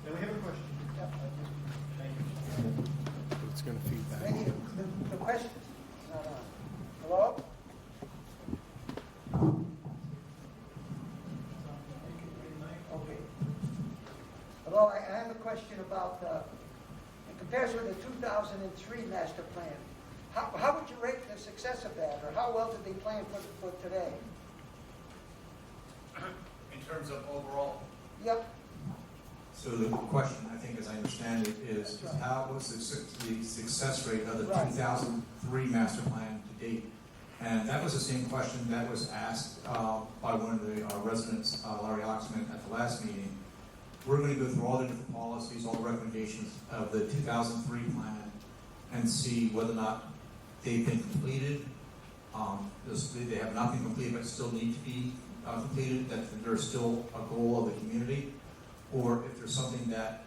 Then we have a question. Thank you. It's going to feed back. Any of the questions? Hello? Okay. Hello, I have a question about, in comparison with the 2003 master plan, how would you rate the success of that, or how well did they plan for today? In terms of overall. Yep. So the question, I think, as I understand it, is how was the success rate of the 2003 master plan to date? And that was the same question that was asked by one of the residents, Larry Oxman, at the last meeting. We're going to go through all the different policies, all the recommendations of the 2003 plan, and see whether or not they've been completed. They have not been completed, but still need to be completed, that there's still a goal of the community, or if there's something that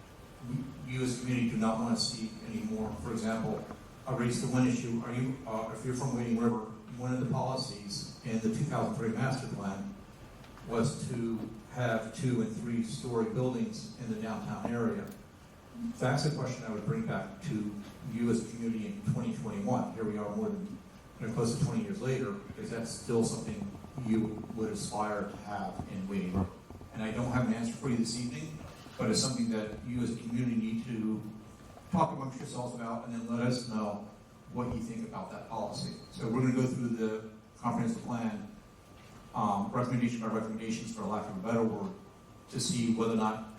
you as a community do not want to see anymore. For example, I raised the one issue. If you're from Wading River, one of the policies in the 2003 master plan was to have 2- and 3-story buildings in the downtown area. That's a question I would bring back to you as a community in 2021. Here we are more than close to 20 years later, because that's still something you would aspire to have in Wading River. And I don't have an answer for you this evening, but it's something that you as a community need to talk amongst yourselves about, and then let us know what you think about that policy. So we're going to go through the comprehensive plan, recommendation by recommendations, for lack of a better word, to see whether or not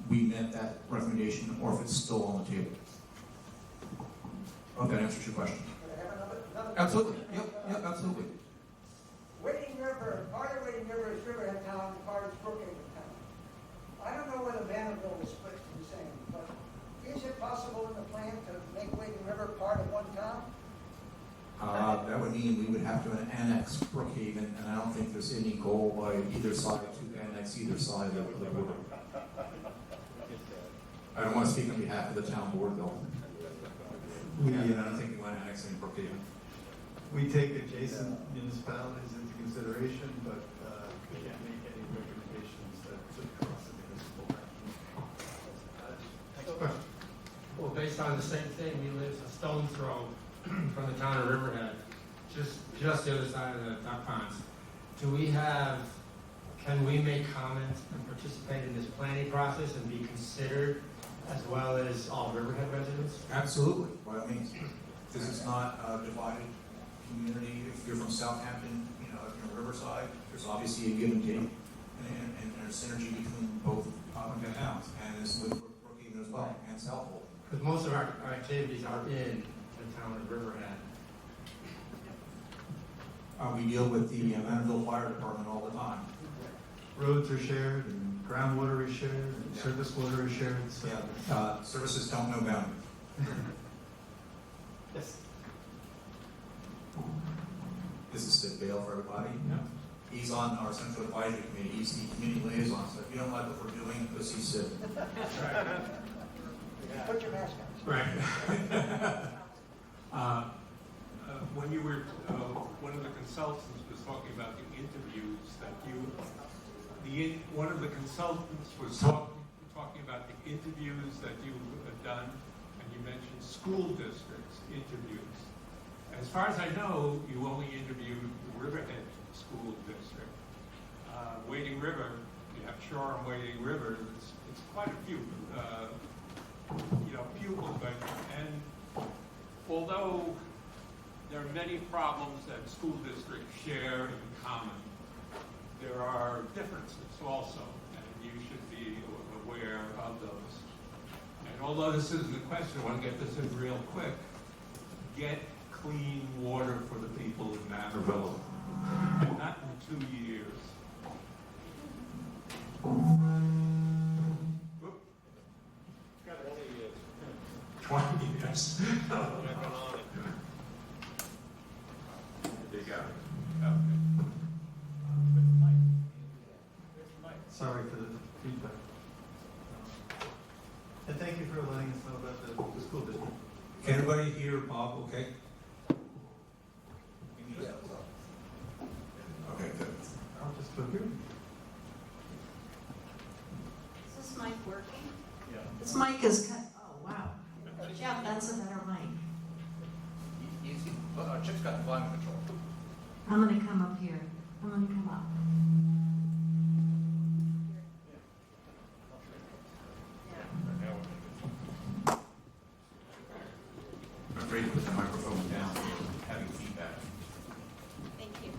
we met that recommendation or if it's still on the table. I hope that answers your question. Could I have another Absolutely. question? Yep, absolutely. Wading River, part of Wading River is Riverhead Town, and part is Brookhaven Town. I don't know whether Vanderbilt was split the same, but is it possible in the plan to make Wading River part of one town? That would mean we would have to annex Brookhaven, and I don't think there's any goal by either side to annex either side of the river. I don't want to speak on behalf of the town board, though. I don't think we want to annex any Brookhaven. We take adjacent municipalities into consideration, but we can't make any recommendations that could cross the municipal boundary. Next question. Well, based on the same thing, we live a stone's throw from the town of Riverhead, just the other side of the duck ponds. Can we make comments and participate in this planning process and be considered as well as all Riverhead residents? Absolutely, by all means. This is not a divided community. If you're from Southampton, if you're Riverside, there's obviously a give and take, and there's synergy between both towns, and it's with Brookhaven as well, and Southwold. Because most of our activities are in the town of Riverhead. We deal with the Manville Fire Department all the time. Roads are shared, and groundwater is shared, and Yeah. surface water is shared, so. Yeah, services don't know boundaries. Yes. This is Sid Bale for everybody. Yeah. He's on our Central Advisory Committee. He's the committee liaison, so if you don't like what we're doing, go see Sid. Put your mask on. Right. When you were, one of the consultants was talking about the interviews that one of the consultants was talking about the interviews that you have done, and you mentioned school districts interviews. As far as I know, you only interviewed the Riverhead School District. Wading River, you have Shore and Wading River, it's quite a few, pupils, and although there are many problems that school districts share in common, there are differences also, and you should be aware of those. And although this isn't a question, I want to get this in real quick. Get clean water for the people in Manorville, and not in 2 years. Whoop. Got it. 20 years. There you go. Okay. Sorry for the feedback. And thank you for letting us know about the school district. Can everybody hear Bob okay? Yeah. Okay, good. I'll just go here. Is this mic working? Yeah. This mic is cut, oh, wow. Jeff, that's a better mic. Easy. Chip's got the volume control. I'm gonna come up here. I'm gonna come up. I'm afraid to put the microphone down for having feedback. Thank you.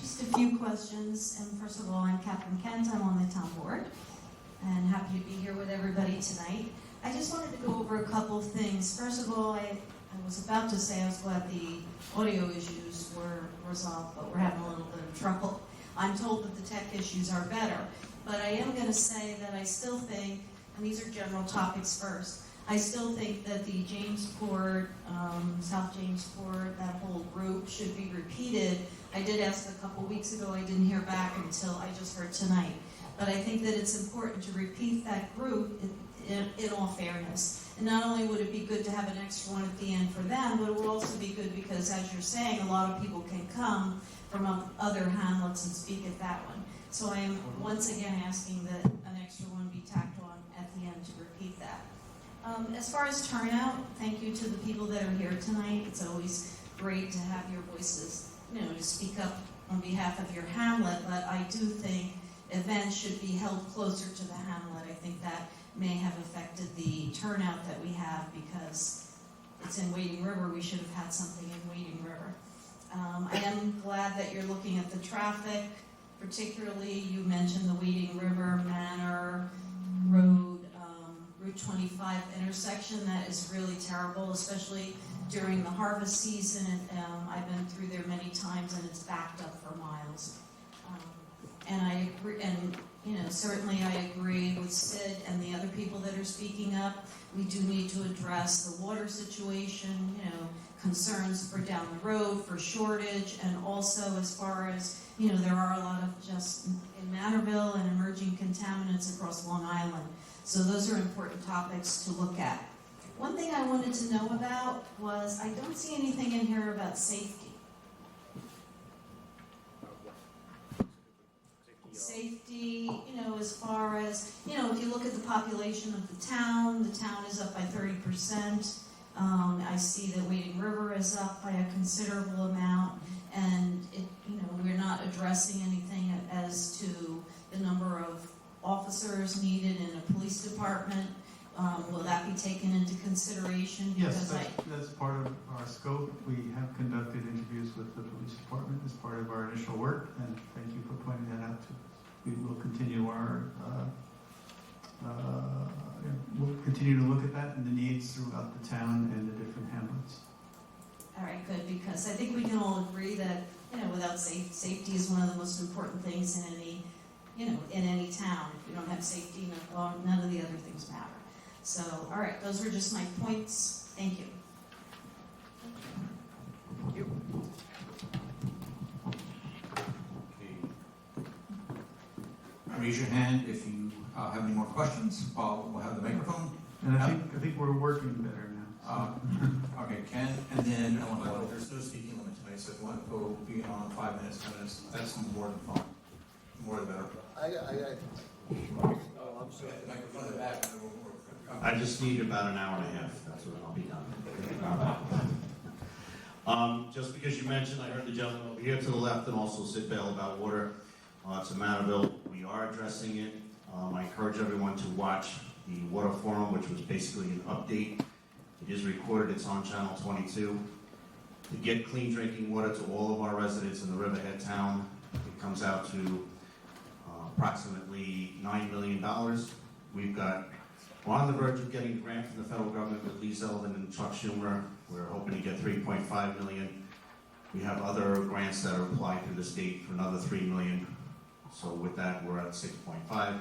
Just a few questions, and first of all, I'm Catherine Kent, I'm on the town board, and happy to be here with everybody tonight. I just wanted to go over a couple of things. First of all, I was about to say I was glad the audio issues were resolved, but we're having a little bit of trouble. I'm told that the tech issues are better, but I am going to say that I still think, and these are general topics first, I still think that the Jamesport, South Jamesport, that whole group should be repeated. I did ask a couple weeks ago, I didn't hear back until I just heard tonight. But I think that it's important to repeat that group in all fairness. And not only would it be good to have an extra one at the end for them, but it would also be good because, as you're saying, a lot of people can come from other hamlets and speak at that one. So I am once again asking that an extra one be tacked on at the end to repeat that. As far as turnout, thank you to the people that are here tonight. It's always great to have your voices, to speak up on behalf of your hamlet, but I do think events should be held closer to the hamlet. I think that may have affected the turnout that we have because it's in Wading River. We should have had something in Wading River. I am glad that you're looking at the traffic, particularly you mentioned the Wading River Manor Road, Route 25 intersection. That is really terrible, especially during the harvest season. I've been through there many times and it's backed up for miles. And I agree, and certainly I agree with Sid and the other people that are speaking up. We do need to address the water situation, concerns for down the road, for shortage, and also as far as, there are a lot of just in Manorville and emerging contaminants across Long Island. So those are important topics to look at. One thing I wanted to know about was, I don't see anything in here about safety. Safety, as far as, if you look at the population of the town is up by 30%. I see that Wading River is up by a considerable amount, and we're not addressing anything as to the number of officers needed in a police department. Will that be taken into consideration? Yes, that's part of our scope. We have conducted interviews with the police department as part of our initial work, and thank you for pointing that out to us. We will continue we'll continue to look at that and the needs throughout the town and the different hamlets. All right, good, because I think we can all agree that, without safety is one of the most important things in any town. If you don't have safety, none of the other things matter. So, all right, those were just my points. Thank you. Raise your hand if you have any more questions. Bob will have the microphone. And I think we're working better now. Okay, Ken, and then Ellen Boyle. There's no speaking limit tonight, so if you want to go be on 5 minutes, 10 minutes, that's more than fine. More the better. Oh, I'm sorry. The microphone in the back. And we'll I just need about an hour and a half, that's when I'll be done. Just because you mentioned, I heard the gentleman over here to the left and also Sid Bell about water. It's a Manorville, we are addressing it. I encourage everyone to watch the water forum, which was basically an update. It is recorded, it's on Channel 22. To get clean drinking water to all of our residents in the Riverhead town, it comes out to approximately $9 million. We're on the verge of getting a grant from the federal government with Lee Zeldin and Chuck Schumer. We're hoping to get $3.5 million. We have other grants that are applied through the state for another $3 million. So with that, we're at 6.5.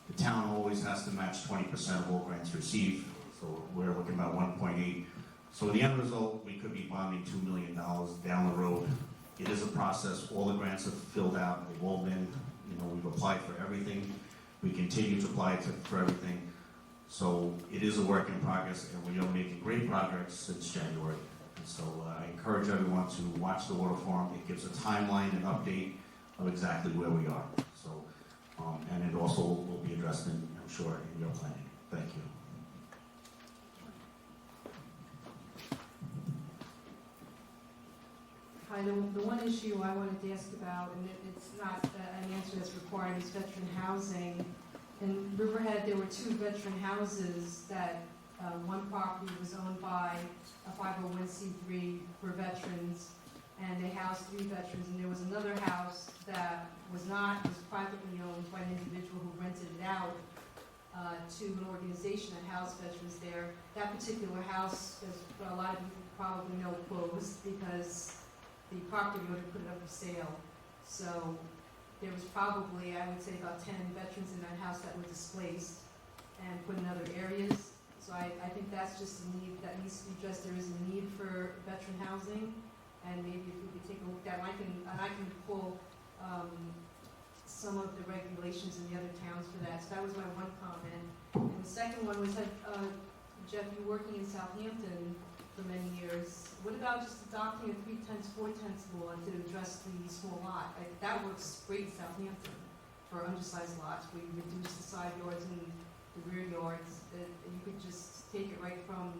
The town always has to match 20% of all grants received. So we're looking about 1.8. So the end result, we could be bonding $2 million down the road. It is a process. All the grants have filled out. They've all been, we've applied for everything. We continue to apply for everything. So it is a work in progress, and we are making great progress since January. And so I encourage everyone to watch the water forum. It gives a timeline and update of exactly where we are. So, and it also will be addressed I'm sure, in your planning. Thank you. Hi, the one issue I wanted to ask about, and it's not an answer that's required, is veteran housing. In Riverhead, there were 2 veteran houses that one property was owned by a 501c3 for veterans, and they housed 3 veterans, and there was another house that was privately owned by an individual who rented it out to an organization that housed veterans there. That particular house, as a lot of you probably know, closed because the property owner put it up for sale. So there was probably, I would say, about 10 veterans in that house that were displaced and put in other areas. So I think that's just a need that needs to be addressed. There is a need for veteran housing, and maybe if we could take a look at it, and I can pull some of the regulations in the other towns for that. So that was my one comment. And the second one was that, Jeff, you're working in Southampton for many years. What about just adopting a 3/10, 4/10 law to address the small lot? That works great in Southampton for undersized lots, where you reduce the side yards and the rear yards. You could just take it right from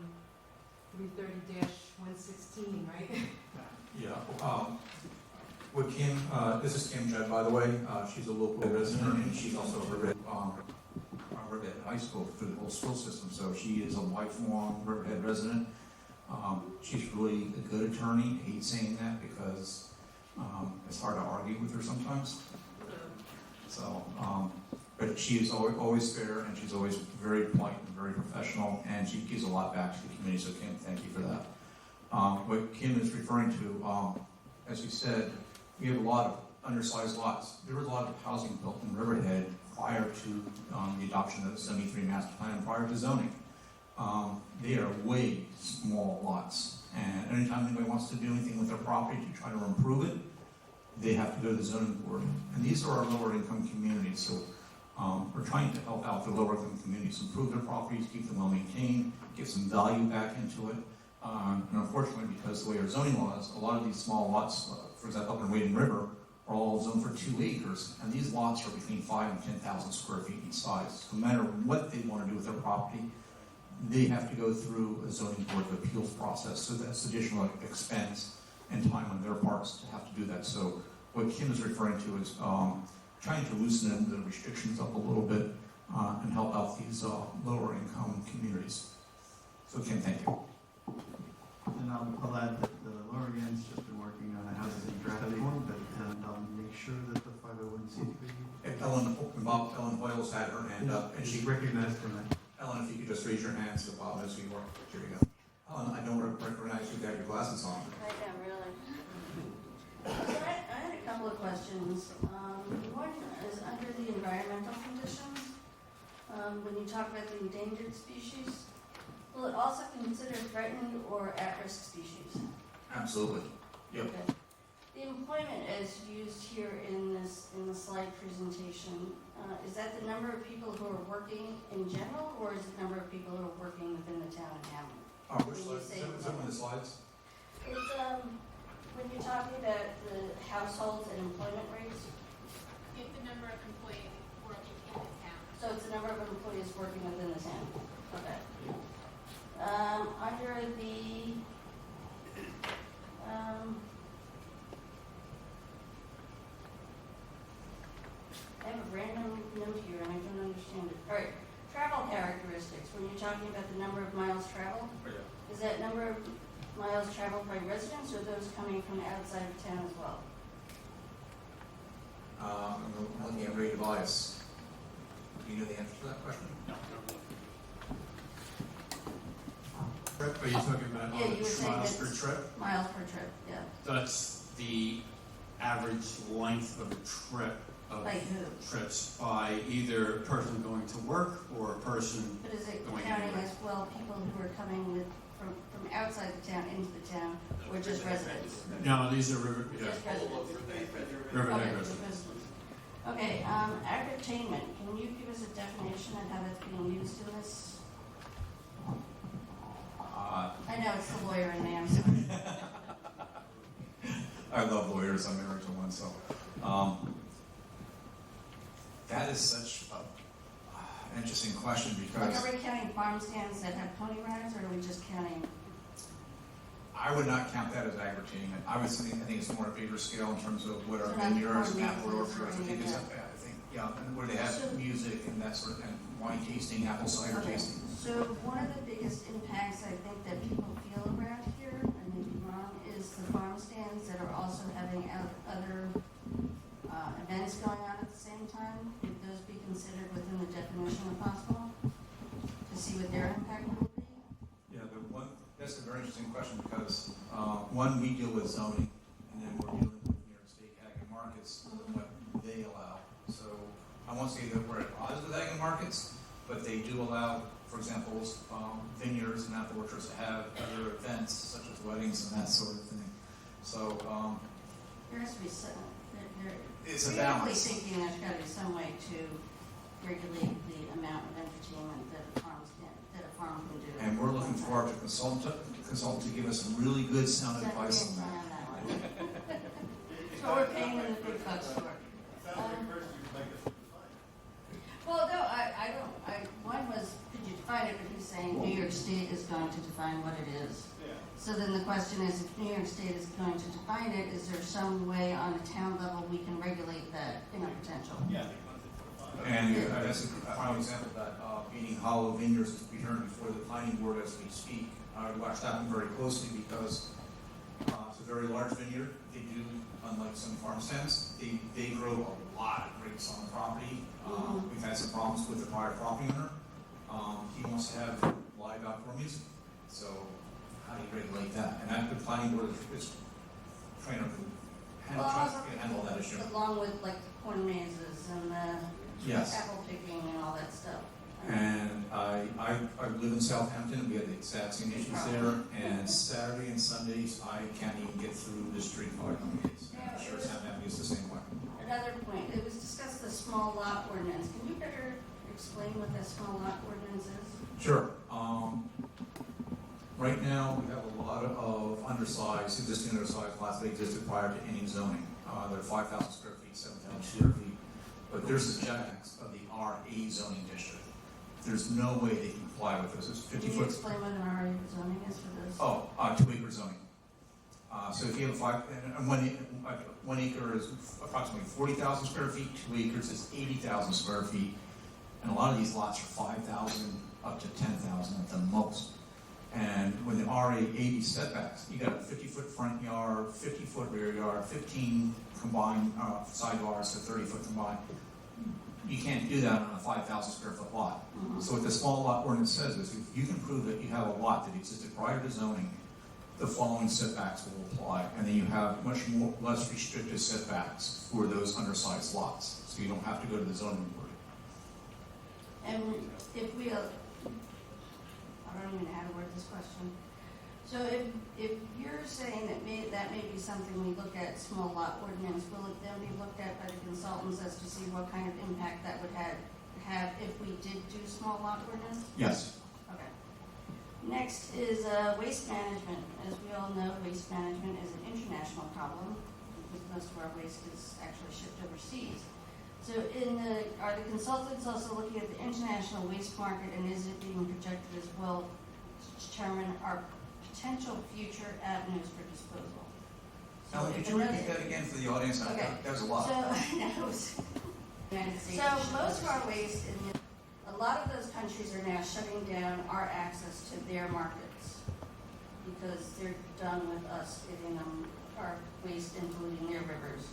330-116, right? Yeah. With Kim, this is Kim Judd, by the way. She's a local resident, and she's also a Riverhead High School through the whole school system. So she is a lifelong Riverhead resident. She's really a good attorney. I hate saying that because it's hard to argue with her sometimes. So, but she is always fair, and she's always very polite and very professional, and she gives a lot back to the community. So Kim, thank you for that. What Kim is referring to, as you said, we have a lot of undersized lots. There was a lot of housing built in Riverhead prior to the adoption of the 73 master plan, prior to zoning. They are way small lots, and anytime anybody wants to do anything with their property to try to improve it, they have to go to the zoning board. And these are our lower income communities, so we're trying to help out the lower income communities, improve their properties, keep them well maintained, get some value back into it. And unfortunately, because the way our zoning laws, a lot of these small lots, for example, up in Wading River, are all zoned for 2 acres, and these lots are between 5,000 and 10,000 square feet each size. No matter what they want to do with their property, they have to go through a zoning board of appeals process, so that's additional expense and time on their parts to have to do that. So what Kim is referring to is trying to loosen the restrictions up a little bit and help out these lower income communities. So Kim, thank you. And I'll add that the Lower End's just been working on a housing draft form, and I'll make sure that the 501c3. Ellen Hoyle's had her hand up, and she recognized tonight. Ellen, if you could just raise your hand so Bob knows who you are. Here we go. I don't recognize you got your glasses on. I know, really. So I had a couple of questions. One is under the environmental conditions. When you talk about the endangered species, will it also consider threatened or at-risk species? Absolutely. Yep. Okay. The employment as used here in the slide presentation, is that the number of people who are working in general, or is it the number of people who are working within the town of Hamlin? Which When you slide? say Is that one of the slides? It's, when you're talking about the households and employment rates, It's the number of employees working in the town. so it's the number of employees working within the town. Okay. Under the, I have a random note here and I don't understand it. All right, travel characteristics, when you're talking about the number of miles traveled, is that number of miles traveled by residents or those coming from outside of town as well? I'm looking at rate of bias. Do you know the answer to that question? No. Are you talking about Yeah, you were saying miles per that's- trip? Miles per trip, yeah. That's the average length of a trip of By who? trips by either a person going to work or a person But is it going counting anywhere. as well people who are coming with, from outside the town into the town, or just residents? No, these are river, yeah, Just residents? River Okay, Neck just residents. residents. Okay, agri-tainment, can you give us a definition of how that's being used in this? I know it's the lawyer in me, I'm sorry. I love lawyers, I'm married to one, so. That is such an interesting question Like, because are we counting farm stands that have pony rides, or are we just counting? I would not count that as agri-tainment. I think it's more a bigger scale in terms of what our So not vineyards and farm apple business or orchards. I any think of it's, that. I think, yeah, and where they have So- music and that sort of, and wine tasting, apple cider Okay, tasting. so one of the biggest impacts I think that people feel around here, I may be wrong, is the farm stands that are also having other events going on at the same time. Would those be considered within the definition of possible? To see what their impact will be? Yeah, that's a very interesting question because, one, we deal with zoning and then we're dealing with New York State ag and markets and what they allow. So I won't say that we're at odds with ag and markets, but they do allow, for example, vineyards and apple orchards to have other events such as weddings and that sort of thing. So There has to be some, it's a creatively balance. thinking there's got to be some way to regulate the amount of entertainment that a farm can do. And we're looking forward to consultant to give us some really good sound advice on that. So we're paying them the big bucks for it. Well, no, I don't, one was, could you define it, but he's saying New York State is going to define what it is. So then the question is, if New York State is going to define it, is there some way on a town level we can regulate that in a potential? And that's a final example of that, Beating Hollow Vineyards is being heard before the planning board as we speak. I watch that one very closely because it's a very large vineyard. They do, unlike some farm stands, they grow a lot of grapes on the property. We've had some problems with the prior property owner. He wants to have live outdoor music. So how do you regulate that? And that the planning board is trying to handle that issue. Along with like the corn mazes and the Yes. apple picking and all that stuff. And I live in Southampton, we have the exact same issues there, and Saturday and Sundays, I can't even get through the street parking gates. I'm sure Southampton is the same way. Another point, it was discussed the small lot ordinance. Can you better explain what that small lot ordinance is? Sure. Right now, we have a lot of existing undersized lots that existed prior to any zoning. They're 5,000 square feet, 7,000 square feet. But there's the jetbacks of the RA zoning district. There's no way they can comply with this. It's 50 Can you foot. explain what an RA zoning is for this? 2-acre zoning. So if you have one acre is approximately 40,000 square feet, 2 acres is 80,000 square feet. And a lot of these lots are 5,000 up to 10,000 at the most. And when the RA 80 setbacks, you got a 50-foot front yard, 50-foot rear yard, 15 combined side yards to 30-foot combined. you can't do that on a 5,000 square foot lot. So what the small lot ordinance says is if you can prove that you have a lot that existed prior to zoning, the following setbacks will apply, and then you have less restrictive setbacks for those undersized lots, so you don't have to go to the zoning board. And if we, I don't even know how to word this question. So if you're saying that may be something we look at small lot ordinance, will it then be looked at by the consultants as to see what kind of impact that would have if we did do small lot ordinance? Yes. Okay. Next is waste management. As we all know, waste management is an international problem because most of our waste is actually shipped overseas. So are the consultants also looking at the international waste market, and is it being projected as well to determine our potential future avenues for disposal? Ellen, could you repeat that again for the audience? Okay. That was a lot. So most of our waste, a lot of those countries are now shutting down our access to their markets because they're done with us giving them our waste and polluting their rivers.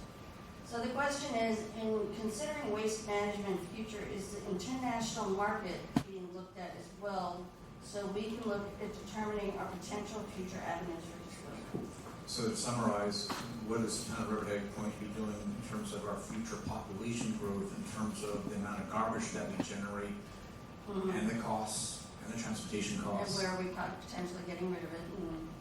So the question is, in considering waste management future, is the international market being looked at as well, so we can look at determining our potential future avenues for disposal? So to summarize, what is the town of Riverhead going to be doing in terms of our future population growth, in terms of the amount of garbage that we generate, and the costs, and the transportation And costs? where are we potentially getting rid of it?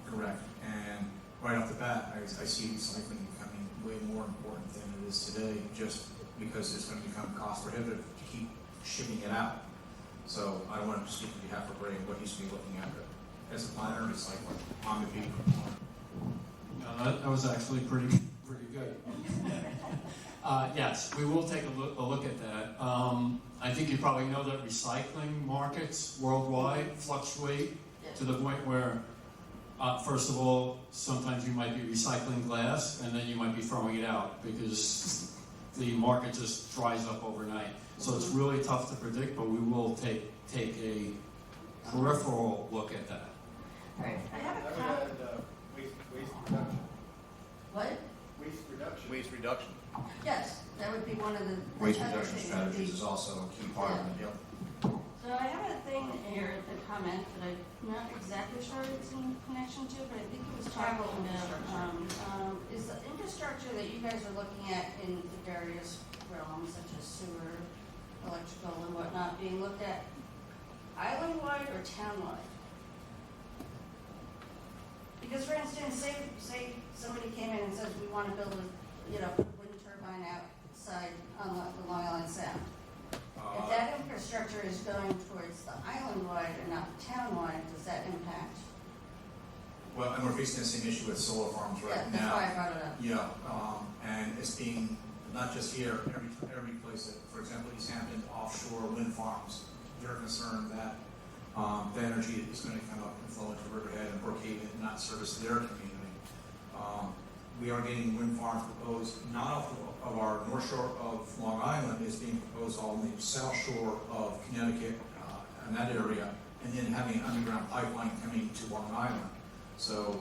Correct. And right off the bat, I see recycling becoming way more important than it is today, just because it's going to become cost prohibitive to keep shipping it out. So I don't want to speak on behalf of Ray and what he's going to be looking at, but as a planner and recycler, I'm a big proponent. No, that was actually pretty good. Yes, we will take a look at that. I think you probably know that recycling markets worldwide fluctuate to the point where, first of all, sometimes you might be recycling glass and then you might be throwing it out because the market just dries up overnight. So it's really tough to predict, but we will take a peripheral look at that. All right, I have a I comment. would add waste reduction. What? Waste reduction. Waste reduction. Yes, that would be one of the. Waste other reduction things would strategies be- is also a key part of it, yep. So I have a thing here, a comment that I'm not exactly sure it's in connection to, but I think it was talking about, is the infrastructure that you guys are looking at in the various realms, such as sewer, electrical and whatnot, being looked at island-wide or town-wide? Because for instance, say somebody came in and says, we want to build a, wind turbine outside on the Long Island Sound. If that infrastructure is going towards the island-wide and not town-wide, does that impact? Well, and we're facing the same issue with solar farms right Yeah, that's now. why I brought it up. Yeah, and it's being, not just here, every place that, for example, East Hampton offshore wind farms, they're concerned that the energy is going to come up and flow into Riverhead and Brookhaven and not service their community. We are getting wind farms proposed not off of our north shore of Long Island, is being proposed on the south shore of Connecticut and that area, and then having an underground pipeline coming to Long Island. So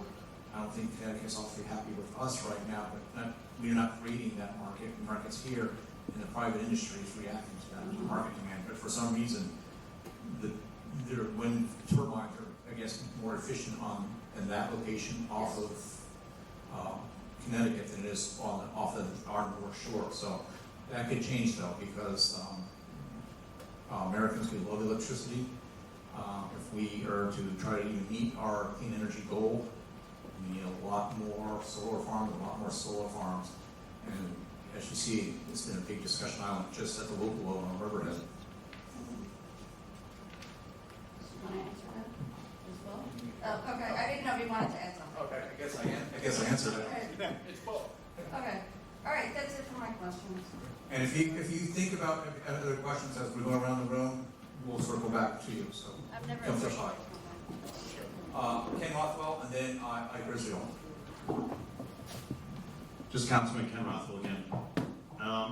I don't think Connecticut's awfully happy with us right now, but we're not creating that market. The market's here, and the private industry is reacting to that market demand. But for some reason, their wind turbines are, I guess, more efficient in that location off of Connecticut than it is off of our north shore. So that could change though, because Americans could love electricity. If we are to try to even meet our clean energy goal, we need a lot more solar farms, and as you see, it's been a big discussion island just at the local level on Riverhead. Want to answer that as well? Oh, okay, I didn't know if you wanted to add something. Okay, I guess I answered it. Okay. It's both. Okay, all right, that's it for my questions. And if you think about other questions as we go around the room, we'll circle back to you. So I've never. come to us high. Ken Rothwell, and then Ike Griswold. Just Councilman Ken Rothwell again.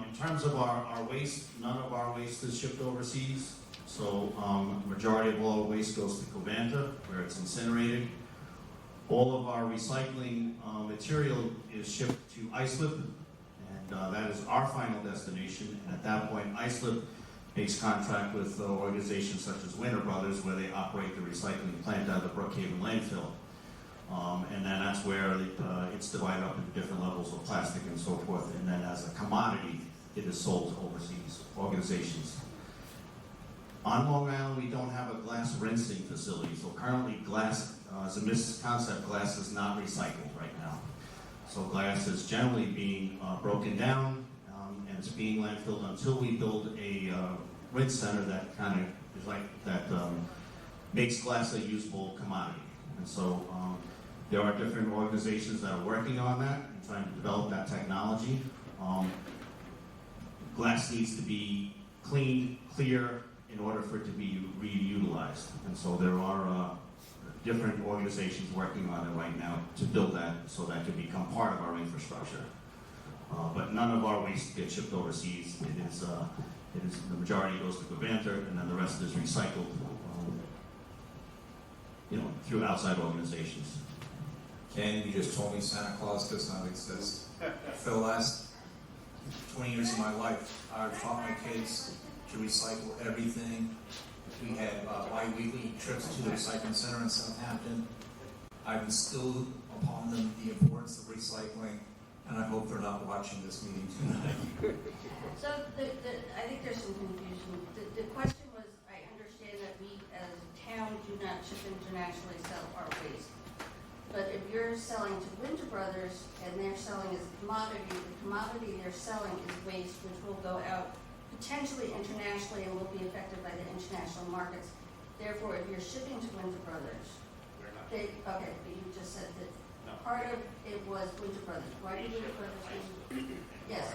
In terms of our waste, none of our waste is shipped overseas. So majority of all our waste goes to Covanta, where it's incinerated. All of our recycling material is shipped to Islip, and that is our final destination. And at that point, Islip makes contract with organizations such as Winter Brothers, where they operate the recycling plant out of the Brookhaven landfill. And then that's where it's divided up into different levels of plastic and so forth. And then as a commodity, it is sold to overseas organizations. On Long Island, we don't have a glass rinsing facility. So currently glass, as a misconcept, glass is not recycled right now. So glass is generally being broken down, and it's being landfilled until we build a rinse center that kind of is like that makes glass a usable commodity. And so there are different organizations that are working on that and trying to develop that technology. Glass needs to be cleaned, clear, in order for it to be reutilized. And so there are different organizations working on it right now to build that so that can become part of our infrastructure. But none of our waste gets shipped overseas. It is the majority goes to Gavanter, and then the rest is recycled, through outside organizations. Ken, you just told me Santa Claus does not exist. For the last 20 years of my life, I've taught my kids to recycle everything. We had bi-weekly trips to the recycling center in Southampton. I've instilled upon them the importance of recycling, and I hope they're not watching this meeting tonight. So I think there's some confusion. The question was, I understand that we as a town do not ship internationally, sell our waste. But if you're selling to Winter Brothers and they're selling as a commodity, the commodity they're selling is waste, which will go out potentially internationally and will be affected by the international markets. Therefore, if you're shipping to Winter Brothers, but you just said that part of it was Winter Brothers. Why do Winter Brothers? Yes.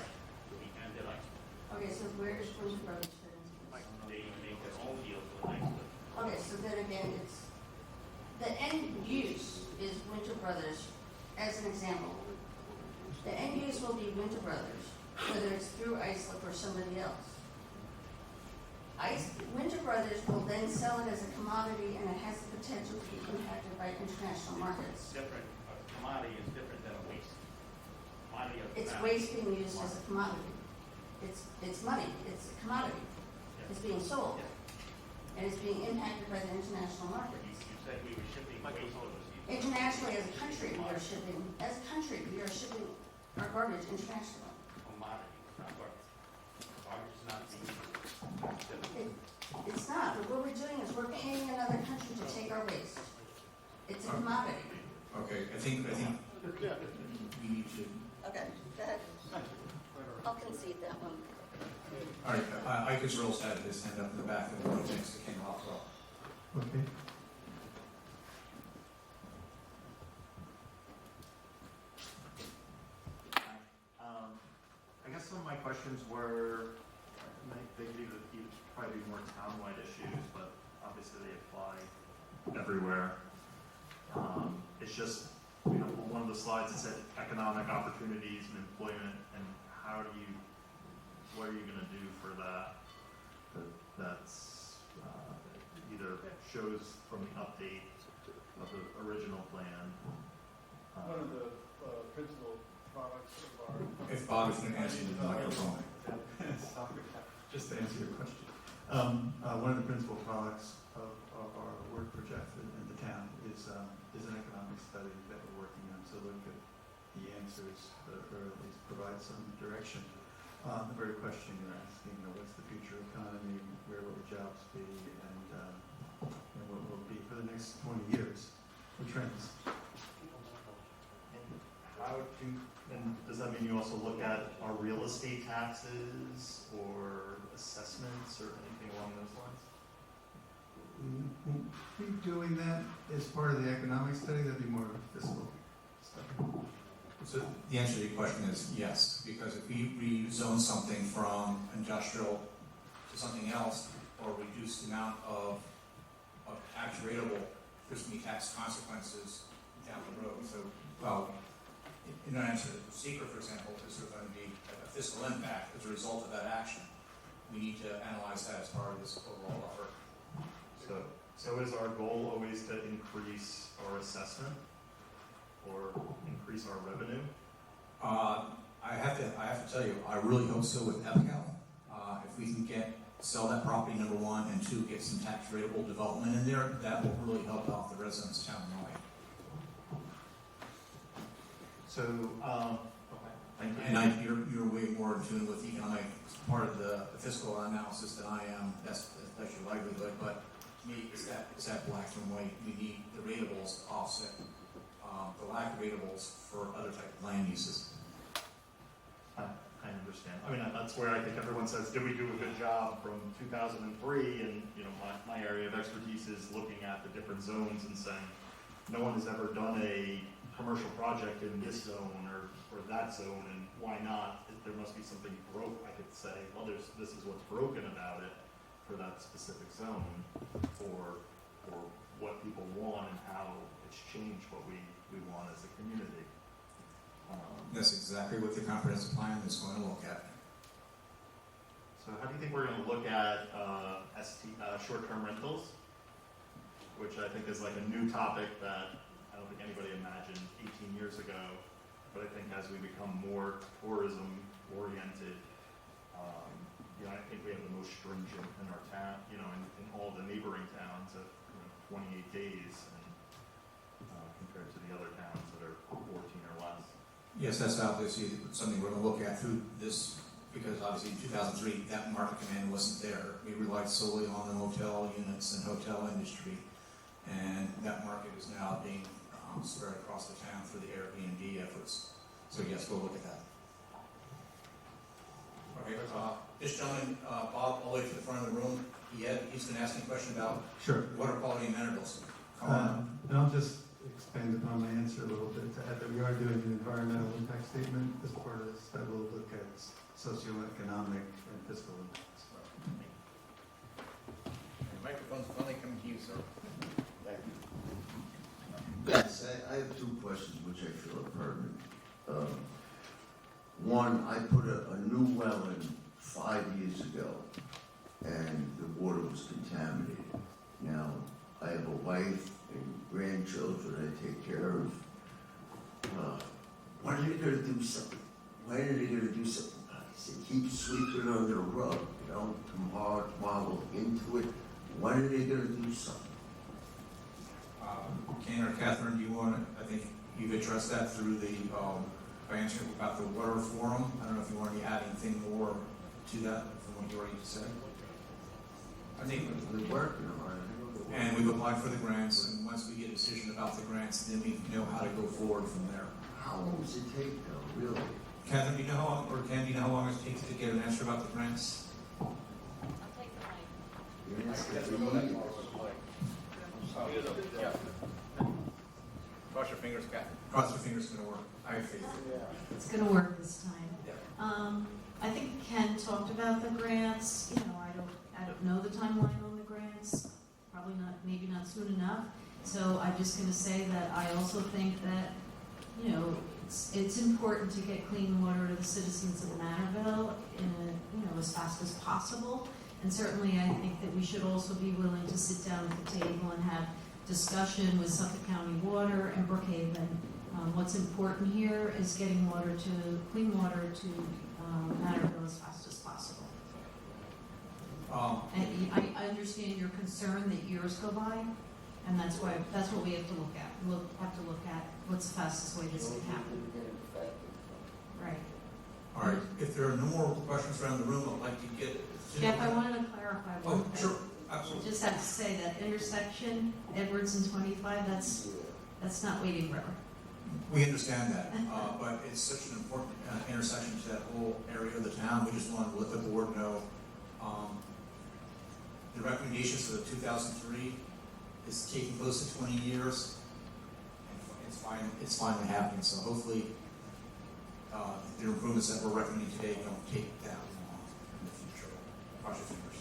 Okay, so where does Winter Brothers fit into this? They make their own deals with Islip. Okay, so then again, it's the end use is Winter Brothers. As an example, the end use will be Winter Brothers, whether it's through Islip or somebody else. Winter Brothers will then sell it as a commodity, and it has the potential to be impacted by international markets. It's different. A commodity is different than a waste. Commodity of It's value. waste being used as a commodity. It's money. It's a commodity. It's being sold, and it's being impacted by the international markets. You said we were shipping waste overseas. Internationally, as a country, we are shipping our garbage internationally. Commodity, not garbage. Garbage is not being used. It's not, but what we're doing is we're paying another country to take our waste. It's a commodity. Okay, I think we need to. Okay, go ahead. I'll concede that one. All right, Ike Israel's had his hand up in the back, and we'll go next to Ken Hopwell. Okay. I guess some of my questions were, they could either probably be more town-wide issues, but obviously they apply everywhere. It's just, on one of the slides it said economic opportunities and employment, and what are you gonna do for that? That's either shows from the update of the original plan. One of the principal products of our. If Bob is going to answer the microphone. Just to answer your question. One of the principal products of our work project in the town is an economic study that we're working on to look at the answers, or at least provide some direction on the very question you're asking, what's the future economy, where will the jobs be, and what will it be for the next 20 years, the trends. And does that mean you also look at our real estate taxes or assessments or anything along those lines? We'll be doing that as part of the economic study. That'd be more fiscal study. So the answer to your question is yes, because if we rezone something from industrial to something else, or reduce the amount of actuatable, there's going to be tax consequences down the road. So, well, in answer to Secret, for example, is there going to be a fiscal impact as a result of that action? We need to analyze that as part of this overall effort. So is our goal always to increase our assessment or increase our revenue? I I have to tell you, I really hope so with EPCAL. If we can sell that property, number one, and two, get some tax rateable development in there, that will really help out the residents townwide. So, thank you. And you're way more in tune with economic part of the fiscal analysis than I am. That's your livelihood, but to me, it's that black and white. We need the ratables to offset the lack of ratables for other type of land uses. I understand. I mean, that's where I think everyone says, did we do a good job from 2003? And, you know, my area of expertise is looking at the different zones and saying, no one has ever done a commercial project in this zone or that zone, and why not? There must be something broke. I could say, well, this is what's broken about it for that specific zone, or what people want and how it's changed what we want as a community. That's exactly what the comprehensive plan is going to look at. So how do you think we're going to look at short-term rentals, which I think is like a new topic that I don't think anybody imagined 18 years ago, but I think as we become more tourism-oriented, I think we have the most stringent in our town, in all the neighboring towns at 28 days, and compared to the other towns that are 14 or less. Yes, that's obviously something we're going to look at through this, because obviously in 2003, that market demand wasn't there. We relied solely on the motel units and hotel industry, and that market is now being spread across the town through the Airbnb efforts. So yes, we'll look at that. Okay, this gentleman, Bob, all the way to the front of the room, he's going to ask me a question about water quality and minerals. And I'll just expand upon my answer a little bit to add that we are doing an environmental impact statement as part of this that will look at socioeconomic and fiscal impacts. The microphone's finally coming to you, sir. Thank you. Yes, I have two questions which I feel are pertinent. One, I put a new well in 5 years ago, and the water was contaminated. Now, I have a wife and grandchildren I take care of. When are they going to do something? When are they going to do something? I said, keep sweeping under the rug. Don't come hard, wobble into it. When are they going to do something? Ken or Catherine, do you want to, I think you've addressed that through the, by answering about the water forum. I don't know if you want to add anything more to that from what you already said. I think we're working on it. And we've applied for the grants, and once we get a decision about the grants, then we know how to go forward from there. How long does it take though, really? Catherine, do you know how long, or Ken, do you know how long it takes to get an answer about the grants? Cross your fingers, Catherine. Cross your fingers, it's going to work. I have faith. It's going to work this time. I think Ken talked about the grants. I don't know the timeline on the grants. Probably not, maybe not soon enough. So I'm just going to say that I also think that, it's important to get clean water to the citizens of Manorville as fast as possible. And certainly I think that we should also be willing to sit down at the table and have discussion with Suffolk County Water and Brookhaven. What's important here is getting clean water to Manorville as fast as possible. And I understand your concern that years go by, and that's what we have to look at. We'll have to look at what's the fastest way this can happen. Right. All right. If there are no more questions around the room, I'd like to get. Jeff, I wanted to clarify one thing. Sure. Absolutely. I just have to say that intersection, Edwards and 25, that's not Wading River. We understand that, but it's such an important intersection to that whole area of the town. We just wanted to let the board know the recommendations for the 2003 is taking close to 20 years, and it's finally happening. So hopefully, the improvements that we're recommending today don't take that long in the future. Cross your fingers.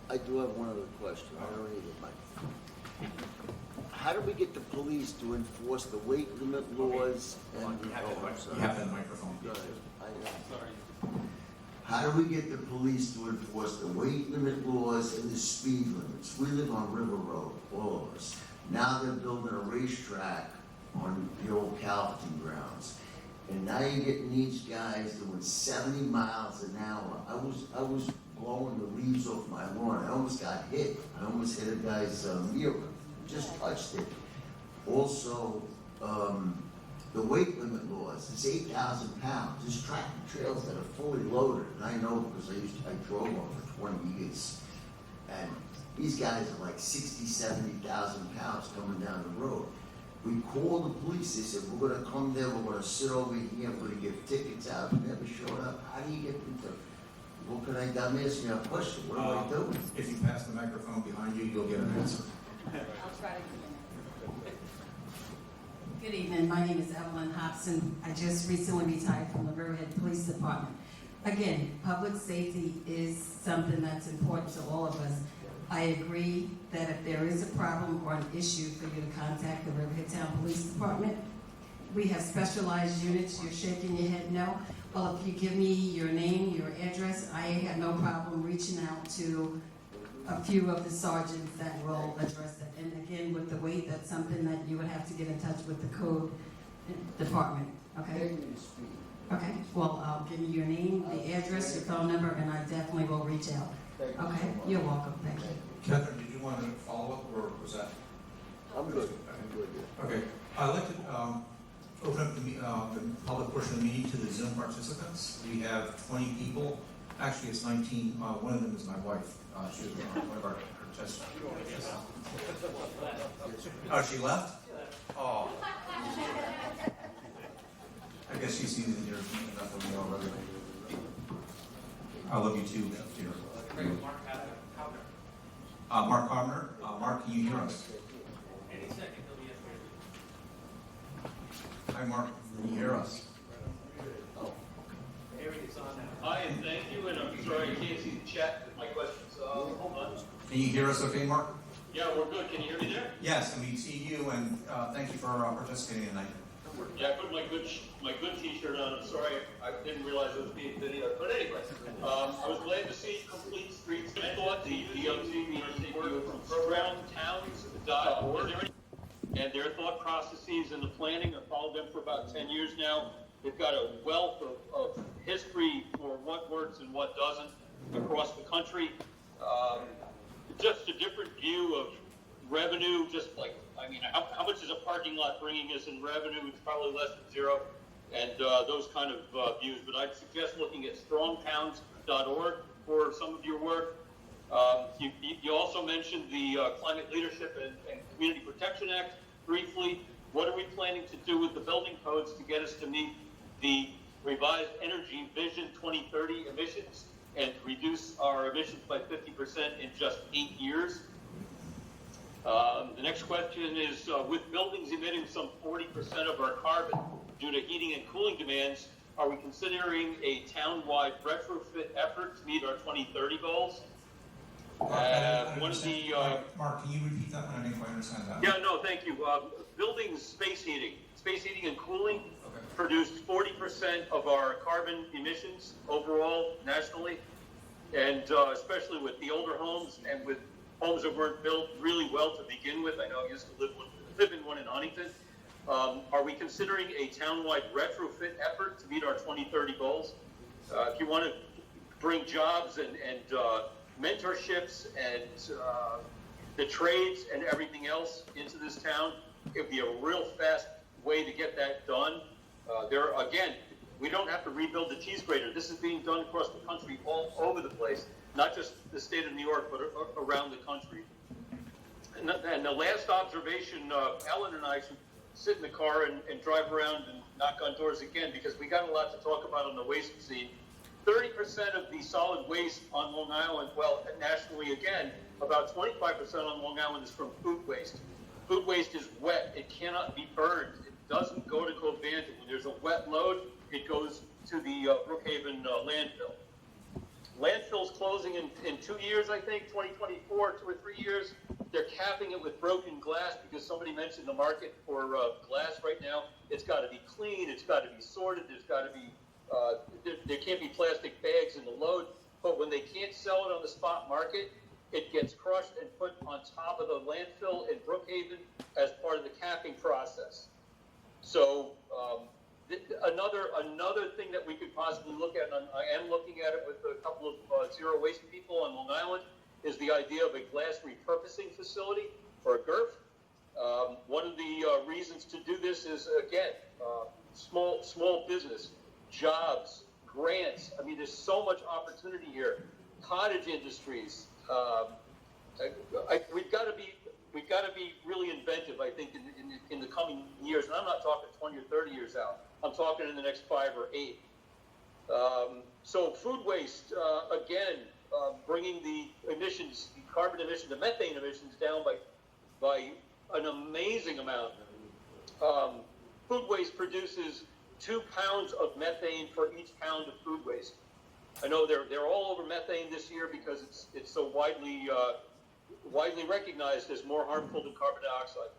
I do have one other question. I don't need a microphone. How do we get the police to enforce the weight limit laws? You have the microphone. Go ahead. Sorry. How do we get the police to enforce the weight limit laws and the speed limits? We live on River Road, all of us. Now they're building a racetrack on the old Calverton grounds. And now you're getting these guys doing 70 miles an hour. I was blowing the leaves off my lawn. I almost got hit. I almost hit a guy's mirror. Just touched it. Also, the weight limit laws, it's 8,000 pounds. There's tractor trails that are fully loaded, and I know because I drove them for 20 years. And these guys are like 60, 70,000 pounds coming down the road. We called the police, they said, we're gonna come there, we're gonna sit over here, we're gonna give tickets out, they never showed up. How do you get into, what can I, I'm asking you a question, what do I do? If you pass the microphone behind you, you'll get an answer. I'll try to Good evening, my name is Evelyn Hobson. I just recently retired from the Riverhead Police Department. Again, public safety is something that's important to all of us. I agree that if there is a problem or an issue for you to contact the Riverhead Town Police Department. We have specialized units. You're shaking your head no. Well, if you give me your name, your address, I have no problem reaching out to a few of the sergeants that will address it. And again, with the weight, that's something that you would have to get in touch with the code department, okay? Okay, well, give me your name, the address, your phone number, and I definitely will reach out. Okay, you're welcome, thank you. Catherine, did you want to follow up, or was that? I'm good. Okay, I'd like to open up the public portion of the meeting to the Zoom participants. We have 20 people. Actually, it's 19. One of them is my wife. She was one of our test. Oh, she left? Oh. I guess she sees it here enough of me already. I love you too, Peter. Mark Carpenter. Mark, can you hear us? Any second, he'll be up here. Hi, Mark. Can you hear us? Here it is on now. Hi, and thank you, and I'm sorry I can't see the chat with my questions. Hold on. Can you hear us okay, Mark? Yeah, we're good. Can you hear me there? Yes, and we see you, and thank you for participating tonight. Yeah, I put my good T-shirt on. I'm sorry, I didn't realize it was being videoed. But anyway, I was glad to see complete streets. I thought the DOT work from brownTowns.org and their thought processes and the planning. I've followed them for about 10 years now. They've got a wealth of history for what works and what doesn't across the country. Just a different view of revenue, just like, I mean, how much is a parking lot bringing us in revenue? It's probably less than zero, and those kind of views. But I'd suggest looking at strongtowns.org for some of your work. You also mentioned the Climate Leadership and Community Protection Act briefly. What are we planning to do with the building codes to get us to meet the revised Energy Vision 2030 emissions and reduce our emissions by 50% in just 8 years? The next question is, with buildings emitting some 40% of our carbon due to heating and cooling demands, are we considering a town-wide retrofit effort to meet our 2030 goals? Mark, can you repeat that one? I didn't quite understand that. Yeah, no, thank you. Buildings, space heating and cooling produced 40% of our carbon emissions overall nationally, and especially with the older homes and with homes that weren't built really well to begin with. I know I used to live in one in Huntington. Are we considering a town-wide retrofit effort to meet our 2030 goals? If you want to bring jobs and mentorships and the trades and everything else into this town, it would be a real fast way to get that done. Again, we don't have to rebuild the cheese grater. This is being done across the country, all over the place, not just the state of New York, but around the country. And the last observation, Ellen and I should sit in the car and drive around and knock on doors again, because we got a lot to talk about on the waste scene. 30% of the solid waste on Long Island, well, nationally again, about 25% on Long Island is from food waste. Food waste is wet. It cannot be burned. It doesn't go to Covanta. When there's a wet load, it goes to the Brookhaven landfill. Landfill's closing in 2 years, I think, 2024, 2 or 3 years. They're capping it with broken glass because somebody mentioned the market for glass right now. It's got to be clean. It's got to be sorted. There's got to be there can't be plastic bags in the load. But when they can't sell it on the spot market, it gets crushed and put on top of the landfill in Brookhaven as part of the capping process. So Another thing that we could possibly look at, and I am looking at it with a couple of zero waste people on Long Island, is the idea of a glass repurposing facility or a GRF. One of the reasons to do this is, again, small business, jobs, grants. I mean, there's so much opportunity here. Cottage industries. We've got to be really inventive, I think, in the coming years. And I'm not talking 20 or 30 years out. I'm talking in the next 5 or 8. So food waste, again, bringing the emissions, the carbon emissions, the methane emissions down by an amazing amount. Food waste produces 2 pounds of methane for each pound of food waste. I know they're all over methane this year because it's so widely recognized as more harmful than carbon dioxide.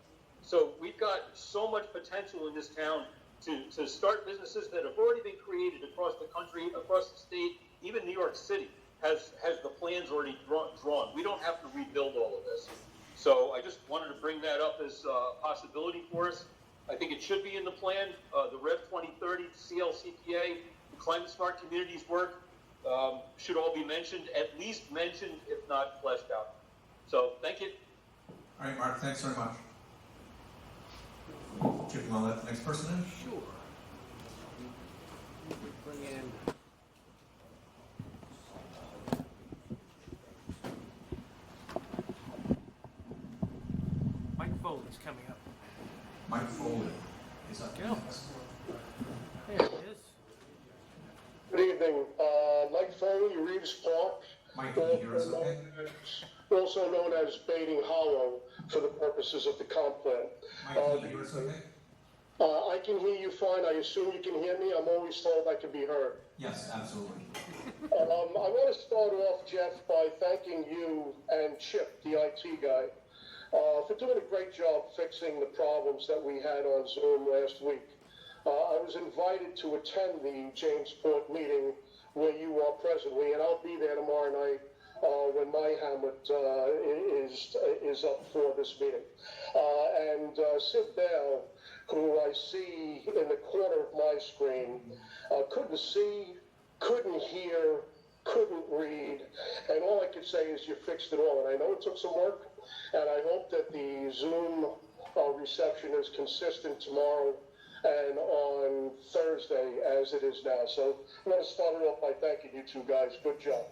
So we've got so much potential in this town to start businesses that have already been created across the country, across the state. Even New York City has the plans already drawn. We don't have to rebuild all of this. So I just wanted to bring that up as a possibility for us. I think it should be in the plan. The Rev 2030, CLCPA, the Climate Smart Communities work should all be mentioned, at least mentioned, if not fleshed out. So thank you. All right, Mark, thanks very much. Chip, you want to let the next person in? Sure. Bring in. Mike Foley's coming up. Mike Foley is up Go. next. There it is. Good evening. Mike Foley, Reeves Park. Mike, can you hear us okay? Also known as Baiting Hollow for the purposes of the comp plan. Mike, can you hear us okay? I can hear you fine. I assume you can hear me. I'm always told I can be heard. Yes, absolutely. I want to start off, Jeff, by thanking you and Chip, the IT guy, for doing a great job fixing the problems that we had on Zoom last week. I was invited to attend the Jamesport meeting where you are presently, and I'll be there tomorrow night when my Hamlet is up for this meeting. And Sid Bell, who I see in the corner of my screen, couldn't see, couldn't hear, couldn't read, and all I could say is you fixed it all. And I know it took some work, and I hope that the Zoom reception is consistent tomorrow and on Thursday as it is now. So I'm going to start it off by thanking you two guys. Good job.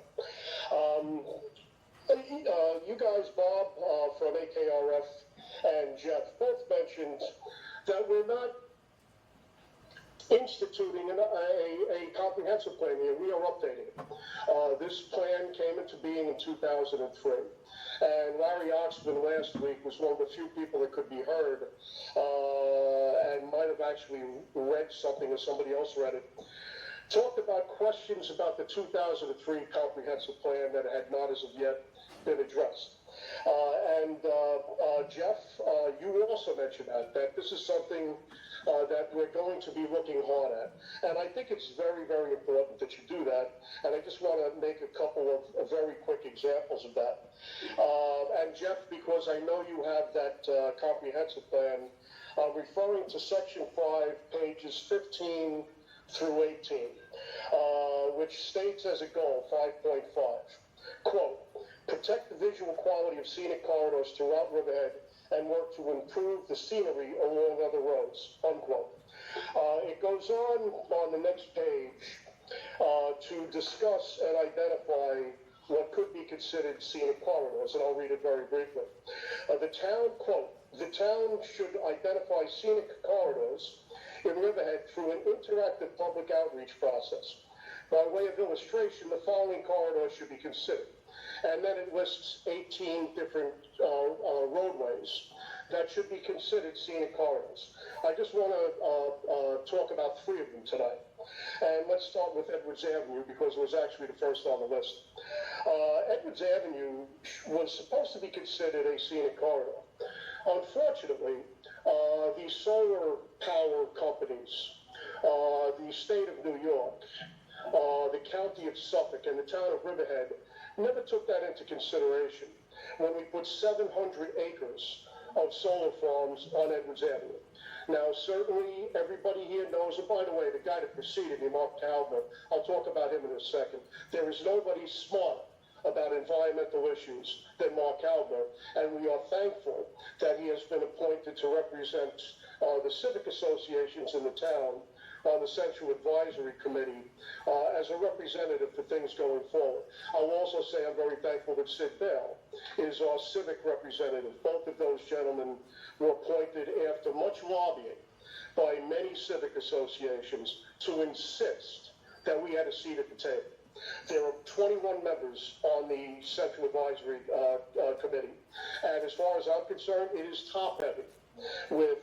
You guys, Bob from AKRF and Jeff, both mentioned that we're not instituting a comprehensive plan here. We are updating it. This plan came into being in 2003. And Larry Oxman last week was one of the few people that could be heard and might have actually read something or somebody else read it. Talked about questions about the 2003 comprehensive plan that had not as of yet been addressed. Jeff, you also mentioned that this is something that we're going to be looking hard at. And I think it's very, very important that you do that. And I just want to make a couple of very quick examples of that. And Jeff, because I know you have that comprehensive plan, referring to Section 5, pages 15 through 18, which states as a goal, 5.5, quote, protect the visual quality of scenic corridors throughout Riverhead and work to improve the scenery along other roads, unquote. It goes on the next page to discuss and identify what could be considered scenic corridors, and I'll read it very briefly. The town, quote, the town should identify scenic corridors in Riverhead through an interactive public outreach process. By way of illustration, the following corridors should be considered. And then it lists 18 different roadways that should be considered scenic corridors. I just want to talk about 3 of them tonight. And let's start with Edwards Avenue because it was actually the first on the list. Edwards Avenue was supposed to be considered a scenic corridor. Unfortunately, the solar power companies, the state of New York, the county of Suffolk, and the town of Riverhead never took that into consideration when we put 700 acres of solar farms on Edwards Avenue. Now, certainly, everybody here knows, and by the way, the guy that preceded me, Mark Talbot, I'll talk about him in a second. There is nobody smarter about environmental issues than Mark Albert, and we are thankful that he has been appointed to represent the civic associations in the town on the Central Advisory Committee as a representative for things going forward. I'll also say I'm very thankful that Sid Bell is our civic representative. Both of those gentlemen were appointed after much lobbying by many civic associations to insist that we had a seat at the table. There are 21 members on the Central Advisory Committee, and as far as I'm concerned, it is top-heavy with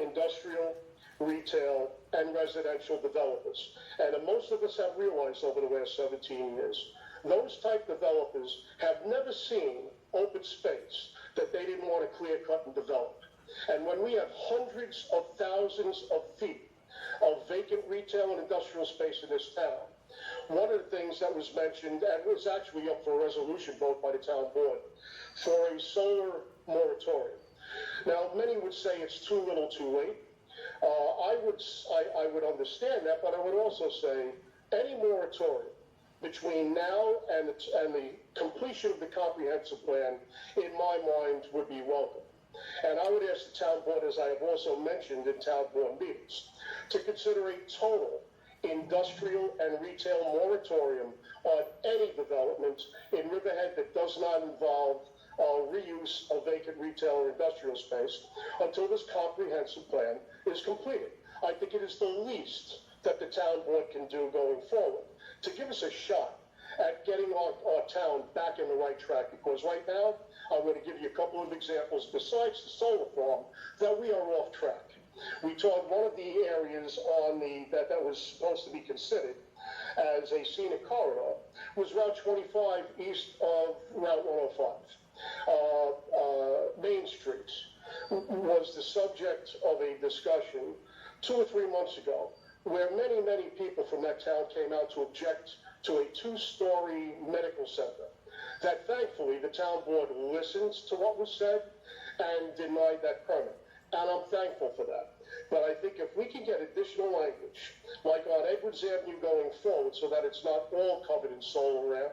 industrial, retail, and residential developers. And most of us have realized over the last 17 years, those type developers have never seen open space that they didn't want to clear cut and develop. And when we have hundreds of thousands of feet of vacant retail and industrial space in this town, one of the things that was mentioned, and was actually up for a resolution vote by the town board, for a solar moratorium. Now, many would say it's too little too late. I would understand that, but I would also say any moratorium between now and the completion of the comprehensive plan, in my mind, would be welcome. And I would ask the town board, as I have also mentioned in town board meetings, to consider a total industrial and retail moratorium on any development in Riverhead that does not involve reuse of vacant retail or industrial space until this comprehensive plan is completed. I think it is the least that the town board can do going forward to give us a shot at getting our town back in the right track, because right now, I'm going to give you a couple of examples besides the solar farm that we are off track. We told one of the areas on that was supposed to be considered as a scenic corridor was Route 25 east of Route 105. Main Street was the subject of a discussion 2 or 3 months ago, where many, many people from that town came out to object to a 2-story medical center. That thankfully the town board listened to what was said and denied that permit. And I'm thankful for that. But I think if we can get additional language, like on Edwards Avenue going forward, so that it's not all covered in solar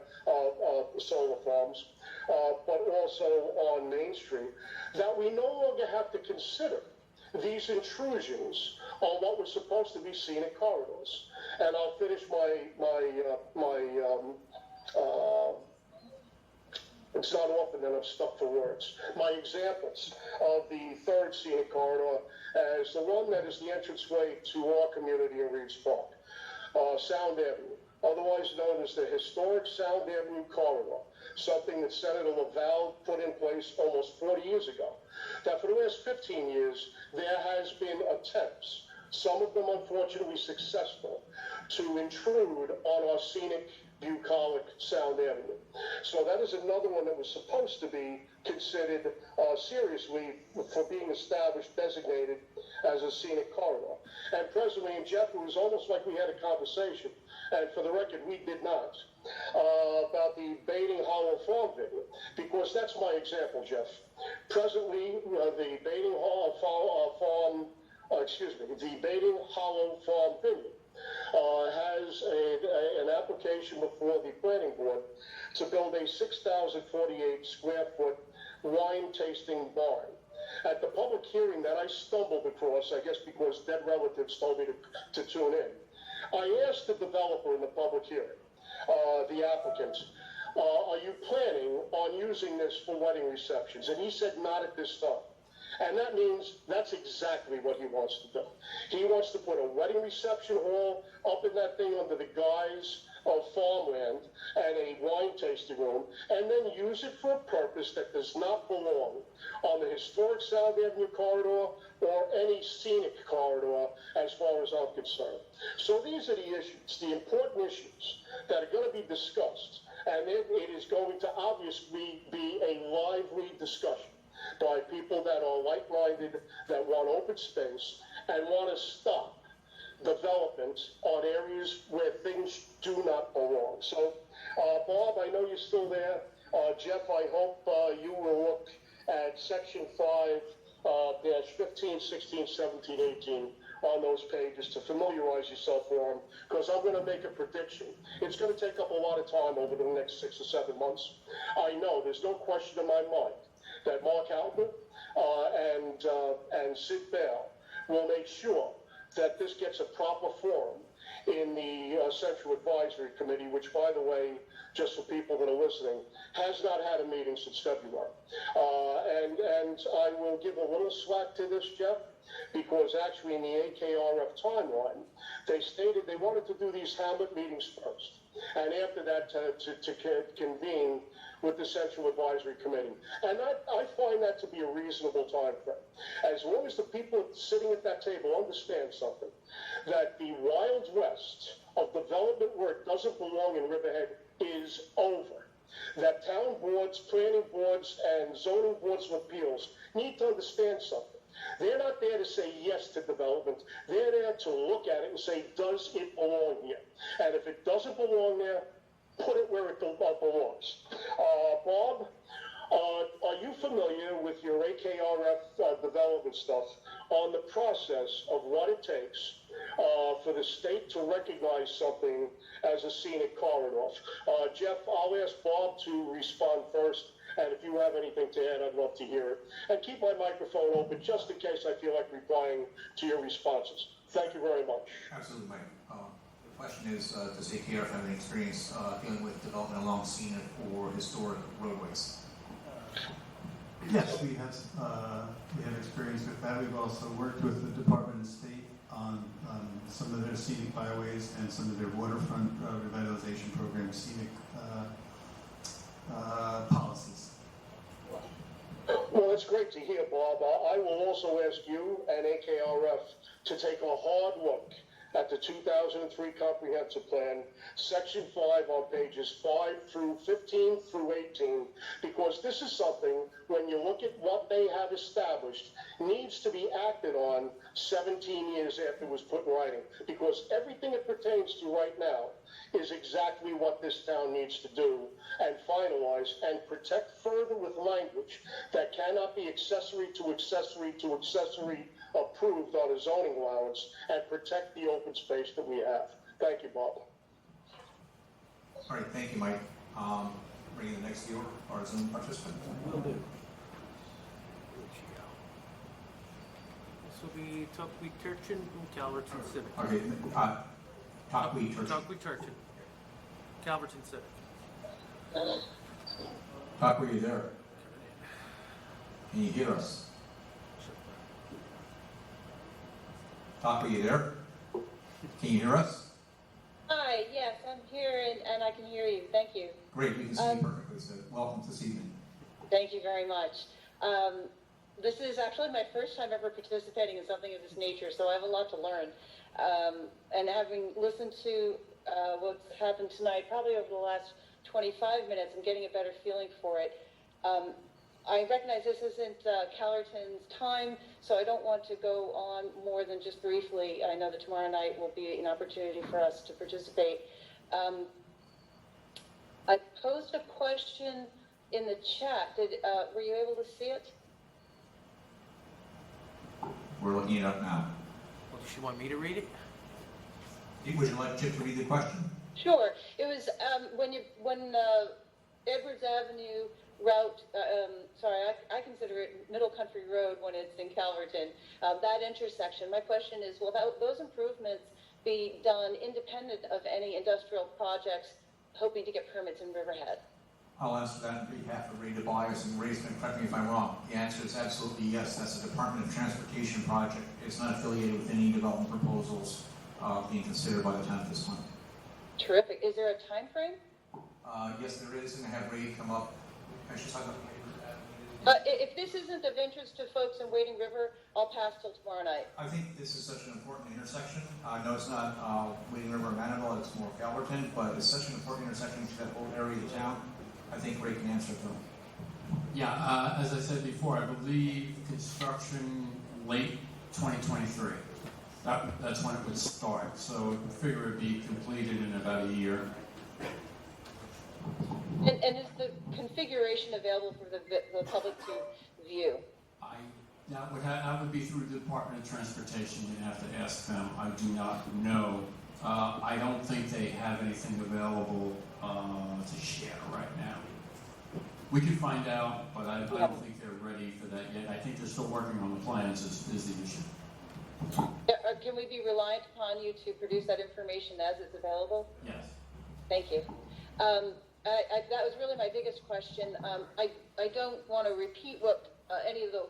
farms, but also on Main Street, that we no longer have to consider these intrusions on what was supposed to be scenic corridors. And I'll finish it's not often that I'm stuck for words. My examples of the third scenic corridor as the one that is the entranceway to our community in Reeds Park, Sound Avenue, otherwise known as the historic Sound Avenue corridor, something that Senator LaValle put in place almost 40 years ago. That for the last 15 years, there has been attempts, some of them unfortunately successful, to intrude on our scenic bucolic Sound Avenue. So that is another one that was supposed to be considered seriously for being established, designated as a scenic corridor. And presently, and Jeff, it was almost like we had a conversation, and for the record, we did not, about the Baiting Hollow Farm Vineyard, because that's my example, Jeff. Presently, the Baiting Hollow Farm Vineyard has an application before the planning board to build a 6,048 square foot wine tasting barn. At the public hearing that I stumbled across, I guess because dead relatives told me to tune in, I asked the developer in the public hearing, the applicant, are you planning on using this for wedding receptions? And he said, not at this time. And that means that's exactly what he wants to do. He wants to put a wedding reception hall up in that thing under the guise of farmland and a wine tasting room, and then use it for a purpose that does not belong on the historic Sound Avenue corridor or any scenic corridor as far as I'm concerned. So these are the issues, the important issues that are going to be discussed, and it is going to obviously be a lively discussion by people that are like-minded, that want open space, and want to stop development on areas where things do not belong. So, Bob, I know you're still there. Jeff, I hope you will look at section 5, dash 15, 16, 17, 18 on those pages to familiarize yourself with them, because I'm going to make a prediction. It's going to take up a lot of time over the next 6 or 7 months. I know, there's no question in my mind that Mark Halper and Sid Bale will make sure that this gets a proper forum in the Central Advisory Committee, which, by the way, just for people that are listening, has not had a meeting since February. And I will give a little slack to this, Jeff, because actually in the AKRF timeline, they stated they wanted to do these Hamlet meetings first, and after that to convene with the Central Advisory Committee. And I find that to be a reasonable time frame. As long as the people sitting at that table understand something, that the Wild West of development work doesn't belong in Riverhead is over. That town boards, planning boards, and zoning boards of appeals need to understand something. They're not there to say yes to development. They're there to look at it and say, does it belong here? And if it doesn't belong there, put it where it belongs. Bob, are you familiar with your AKRF development stuff on the process of what it takes for the state to recognize something as a scenic corridor? Jeff, I'll ask Bob to respond first, and if you have anything to add, I'd love to hear it. And keep my microphone open just in case I feel like replying to your responses. Thank you very much. Absolutely, Mike. The question is, does AKRF have any experience dealing with development along scenic or historic roadways? Yes, we have experience with that. We've also worked with the Department of State on some of their scenic byways and some of their waterfront revitalization program scenic policies. Well, it's great to hear, Bob. I will also ask you and AKRF to take a hard look at the 2003 Comprehensive Plan, Section 5 on pages 5 through 15 through 18, because this is something, when you look at what they have established, needs to be acted on 17 years after it was put in writing, because everything it pertains to right now is exactly what this town needs to do and finalize and protect further with language that cannot be accessory to accessory to accessory approved on a zoning allowance, and protect the open space that we have. Thank you, Bob. All right, thank you, Mike. Bringing the next viewer or Zoom participant. Will do. This will be Tuckweed Turchin and Calverton Civic. Okay, Tuckweed Turchin. Tuckweed Turchin. Calverton Civic. Tuck, are you there? Can you hear us? Tuck, are you there? Can you hear us? Hi, yes, I'm here and I can hear you. Thank you. Great, we can see you perfectly, so welcome this evening. Thank you very much. This is actually my first time ever participating in something of this nature, so I have a lot to learn. And having listened to what's happened tonight, probably over the last 25 minutes, I'm getting a better feeling for it. I recognize this isn't Calverton's time, so I don't want to go on more than just briefly. I know that tomorrow night will be an opportunity for us to participate. I posed a question in the chat. Were you able to see it? We're looking it up now. Well, does she want me to read it? Would you like Chip to read the question? Sure. It was when Edwards Avenue route, I consider it Middle Country Road when it's in Calverton, that intersection. My question is, will those improvements be done independent of any industrial projects hoping to get permits in Riverhead? I'll answer that on behalf of Ray DeBias, and Ray's going to correct me if I'm wrong. The answer is absolutely yes. That's a Department of Transportation project. It's not affiliated with any development proposals being considered by the town at this time. Terrific. Is there a time frame? Yes, there is, and I have Ray come up. If this isn't of interest to folks in Wading River, I'll pass till tomorrow night. I think this is such an important intersection. No, it's not Wading River Manitowoc, it's more Calverton, but it's such an important intersection to that whole area of town. I think Ray can answer them. Yeah, as I said before, I believe construction late 2023. That's when it would start. So I figure it would be completed in about a year. And is the configuration available for the public to view? That would be through the Department of Transportation. You'd have to ask them. I do not know. I don't think they have anything available to share right now. We could find out, but I don't think they're ready for that yet. I think they're still working on the plans is the issue. Can we be reliant upon you to produce that information as it's available? Yes. Thank you. That was really my biggest question. I don't want to repeat what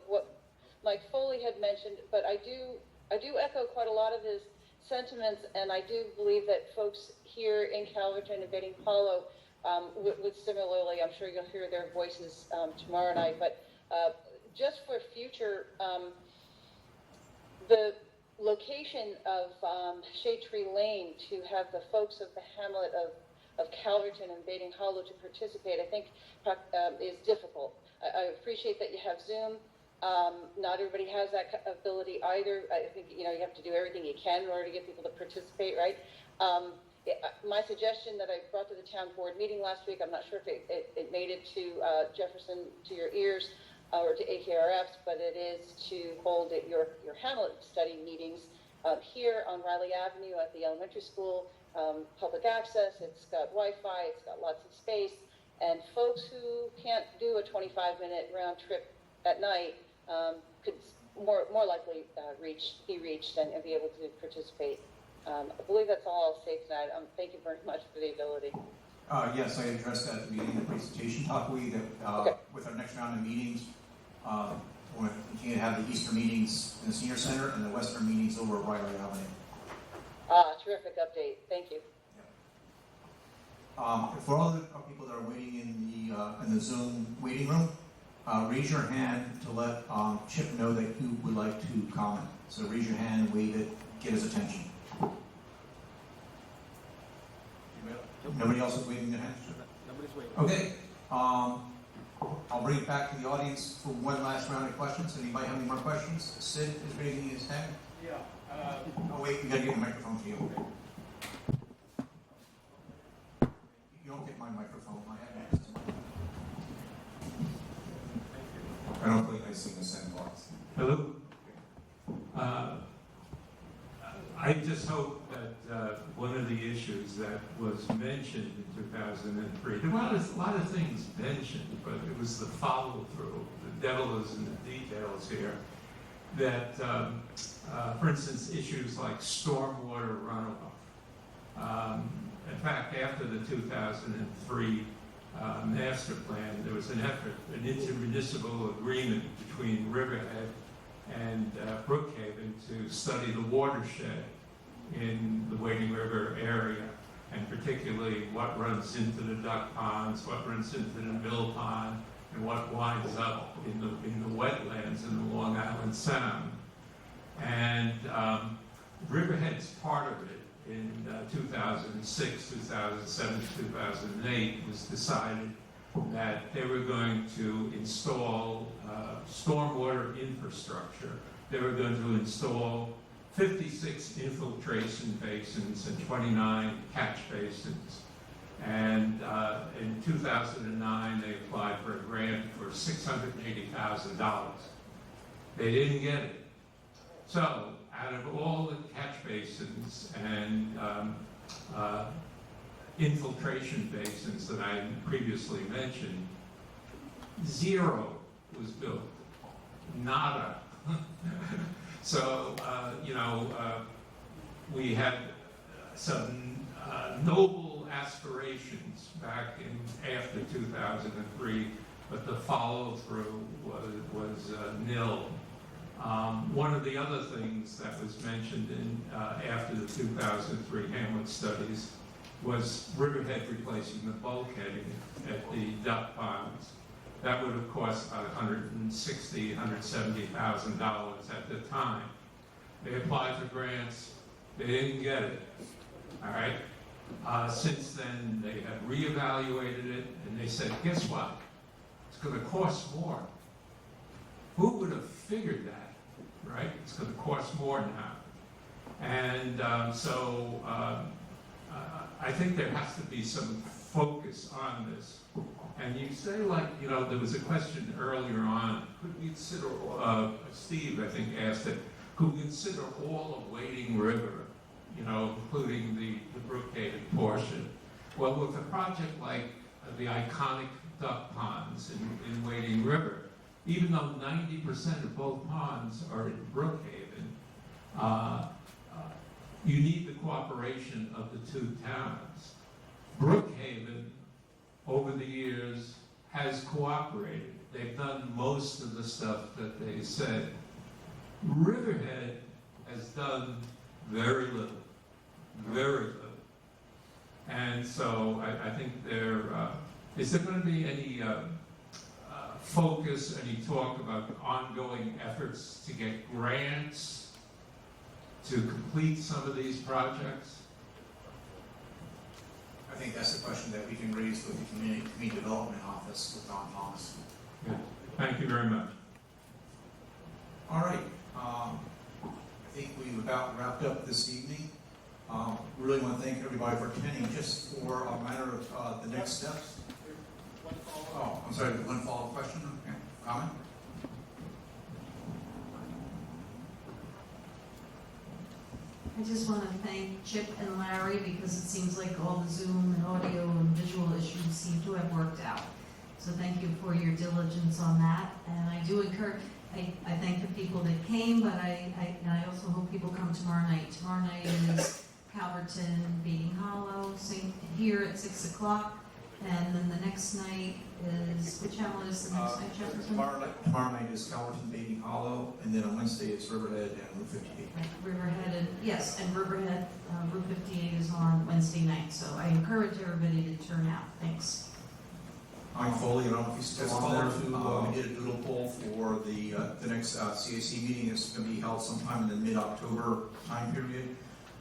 what Mike Foley had mentioned, but I do echo quite a lot of his sentiments, and I do believe that folks here in Calverton and Baden Hollow would similarly, I'm sure you'll hear their voices tomorrow night, but just for future, the location of Shade Tree Lane to have the folks of the hamlet of Calverton and Baden Hollow to participate, I think is difficult. I appreciate that you have Zoom. Not everybody has that ability either. I think, you have to do everything you can in order to get people to participate, right? My suggestion that I brought to the town board meeting last week, I'm not sure if it made it to Jefferson, to your ears, or to AKRF's, but it is to hold your Hamlet study meetings here on Riley Avenue at the elementary school, public access. It's got Wi-Fi, it's got lots of space, and folks who can't do a 25-minute round trip at night could more likely be reached and be able to participate. I believe that's all I'll say tonight. Thank you very much for the ability. Yes, I addressed that at the meeting, the presentation talk we that with our next round of meetings, we're going to continue to have the Eastern meetings in the Senior Center and the Western meetings over at Riley Avenue. Terrific update. Thank you. For all the people that are waiting in the Zoom waiting room, raise your hand to let Chip know that you would like to comment. So raise your hand, wave it, get his attention. Nobody else is waving their hands? Nobody's waiting. Okay. I'll bring it back to the audience for one last round of questions. Anybody have any more questions? Sid is raising his hand. Yeah. Oh wait, we gotta get a microphone to you. You don't get my microphone. I don't believe I sing the sandbox. Hello. I just hope that one of the issues that was mentioned in 2003, there were a lot of things mentioned, but it was the follow-through. The devil is in the details here. That, for instance, issues like stormwater runoff. In fact, after the 2003 master plan, there was an effort, an intermunicipal agreement between Riverhead and Brookhaven to study the watershed in the Wading River area, and particularly what runs into the duck ponds, what runs into the mill pond, and what winds up in the wetlands in the Long Island Sound. And Riverhead's part of it in 2006, 2007, 2008 was decided that they were going to install stormwater infrastructure. They were going to install 56 infiltration basins and 29 catch basins. And in 2009, they applied for a grant for $680,000. They didn't get it. So, out of all the catch basins and infiltration basins that I previously mentioned, 0 was built. Nada. So, we had some noble aspirations back in after 2003, but the follow-through was nil. One of the other things that was mentioned in after the 2003 Hamlet studies was Riverhead replacing the bulkheading at the duck ponds. That would have cost about $160,000, $170,000 at the time. They applied for grants. They didn't get it. All right. Since then, they have reevaluated it, and they said, guess what? It's going to cost more. Who would have figured that, right? It's going to cost more now. And so I think there has to be some focus on this. And you say, like, there was a question earlier on, could we consider, Steve, I think, asked it, could we consider all of Wading River, including the Brookhaven portion? Well, with a project like the iconic duck ponds in Wading River, even though 90% of both ponds are in Brookhaven, you need the cooperation of the two towns. Brookhaven, over the years, has cooperated. They've done most of the stuff that they said. Riverhead has done very little, very little. And so I think is there going to be any focus, any talk about ongoing efforts to get grants to complete some of these projects? I think that's the question that we can raise with the Community Development Office with Don Thomas. Good. Thank you very much. All right. I think we've about wrapped up this evening. Really want to thank everybody for attending. Just for a matter of the next steps. Oh, I'm sorry, one follow-up question? Okay. Comment? I just want to thank Chip and Larry because it seems like all the Zoom and audio and visual issues seem to have worked out. So thank you for your diligence on that. And I do encourage, I thank the people that came, but I also hope people come tomorrow night. Tomorrow night is Calverton, Beating Hollow, here at 6 o'clock. And then the next night is, which channel is the next night, Jefferson? Tomorrow night is Calverton, Beating Hollow, and then on Wednesday it's Riverhead and Route 58. Right, Riverhead, and Riverhead, Route 58 is on Wednesday night. So I encourage everybody to turn out. Thanks. Mike Foley, I don't know if he's still on there too. We did a doodle poll for the next CAC meeting. It's going to be held sometime in the mid-October time period.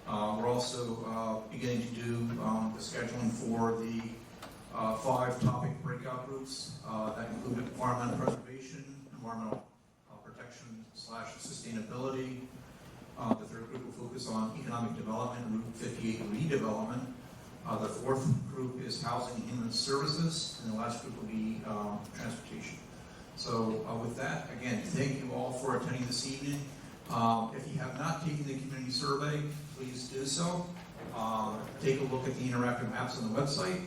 We're also beginning to do the scheduling for the 5 topic breakout groups that include environmental preservation, environmental protection / sustainability. The third group will focus on economic development and Route 58 redevelopment. The fourth group is housing and human services, and the last group will be transportation. So with that, again, thank you all for attending this evening. If you have not taken the community survey, please do so. Take a look at the interactive maps on the website.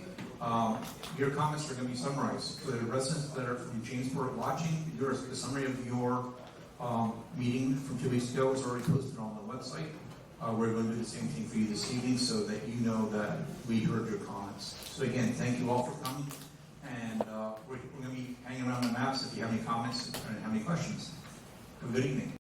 Your comments are going to be summarized. For the residents that are from Jamesport watching, the summary of your meeting from 2 weeks ago is already posted on the website. We're going to do the same thing for you this evening so that you know that we heard your comments. So again, thank you all for coming. And we're going to be hanging around the maps if you have any comments and have any questions. Have a good evening.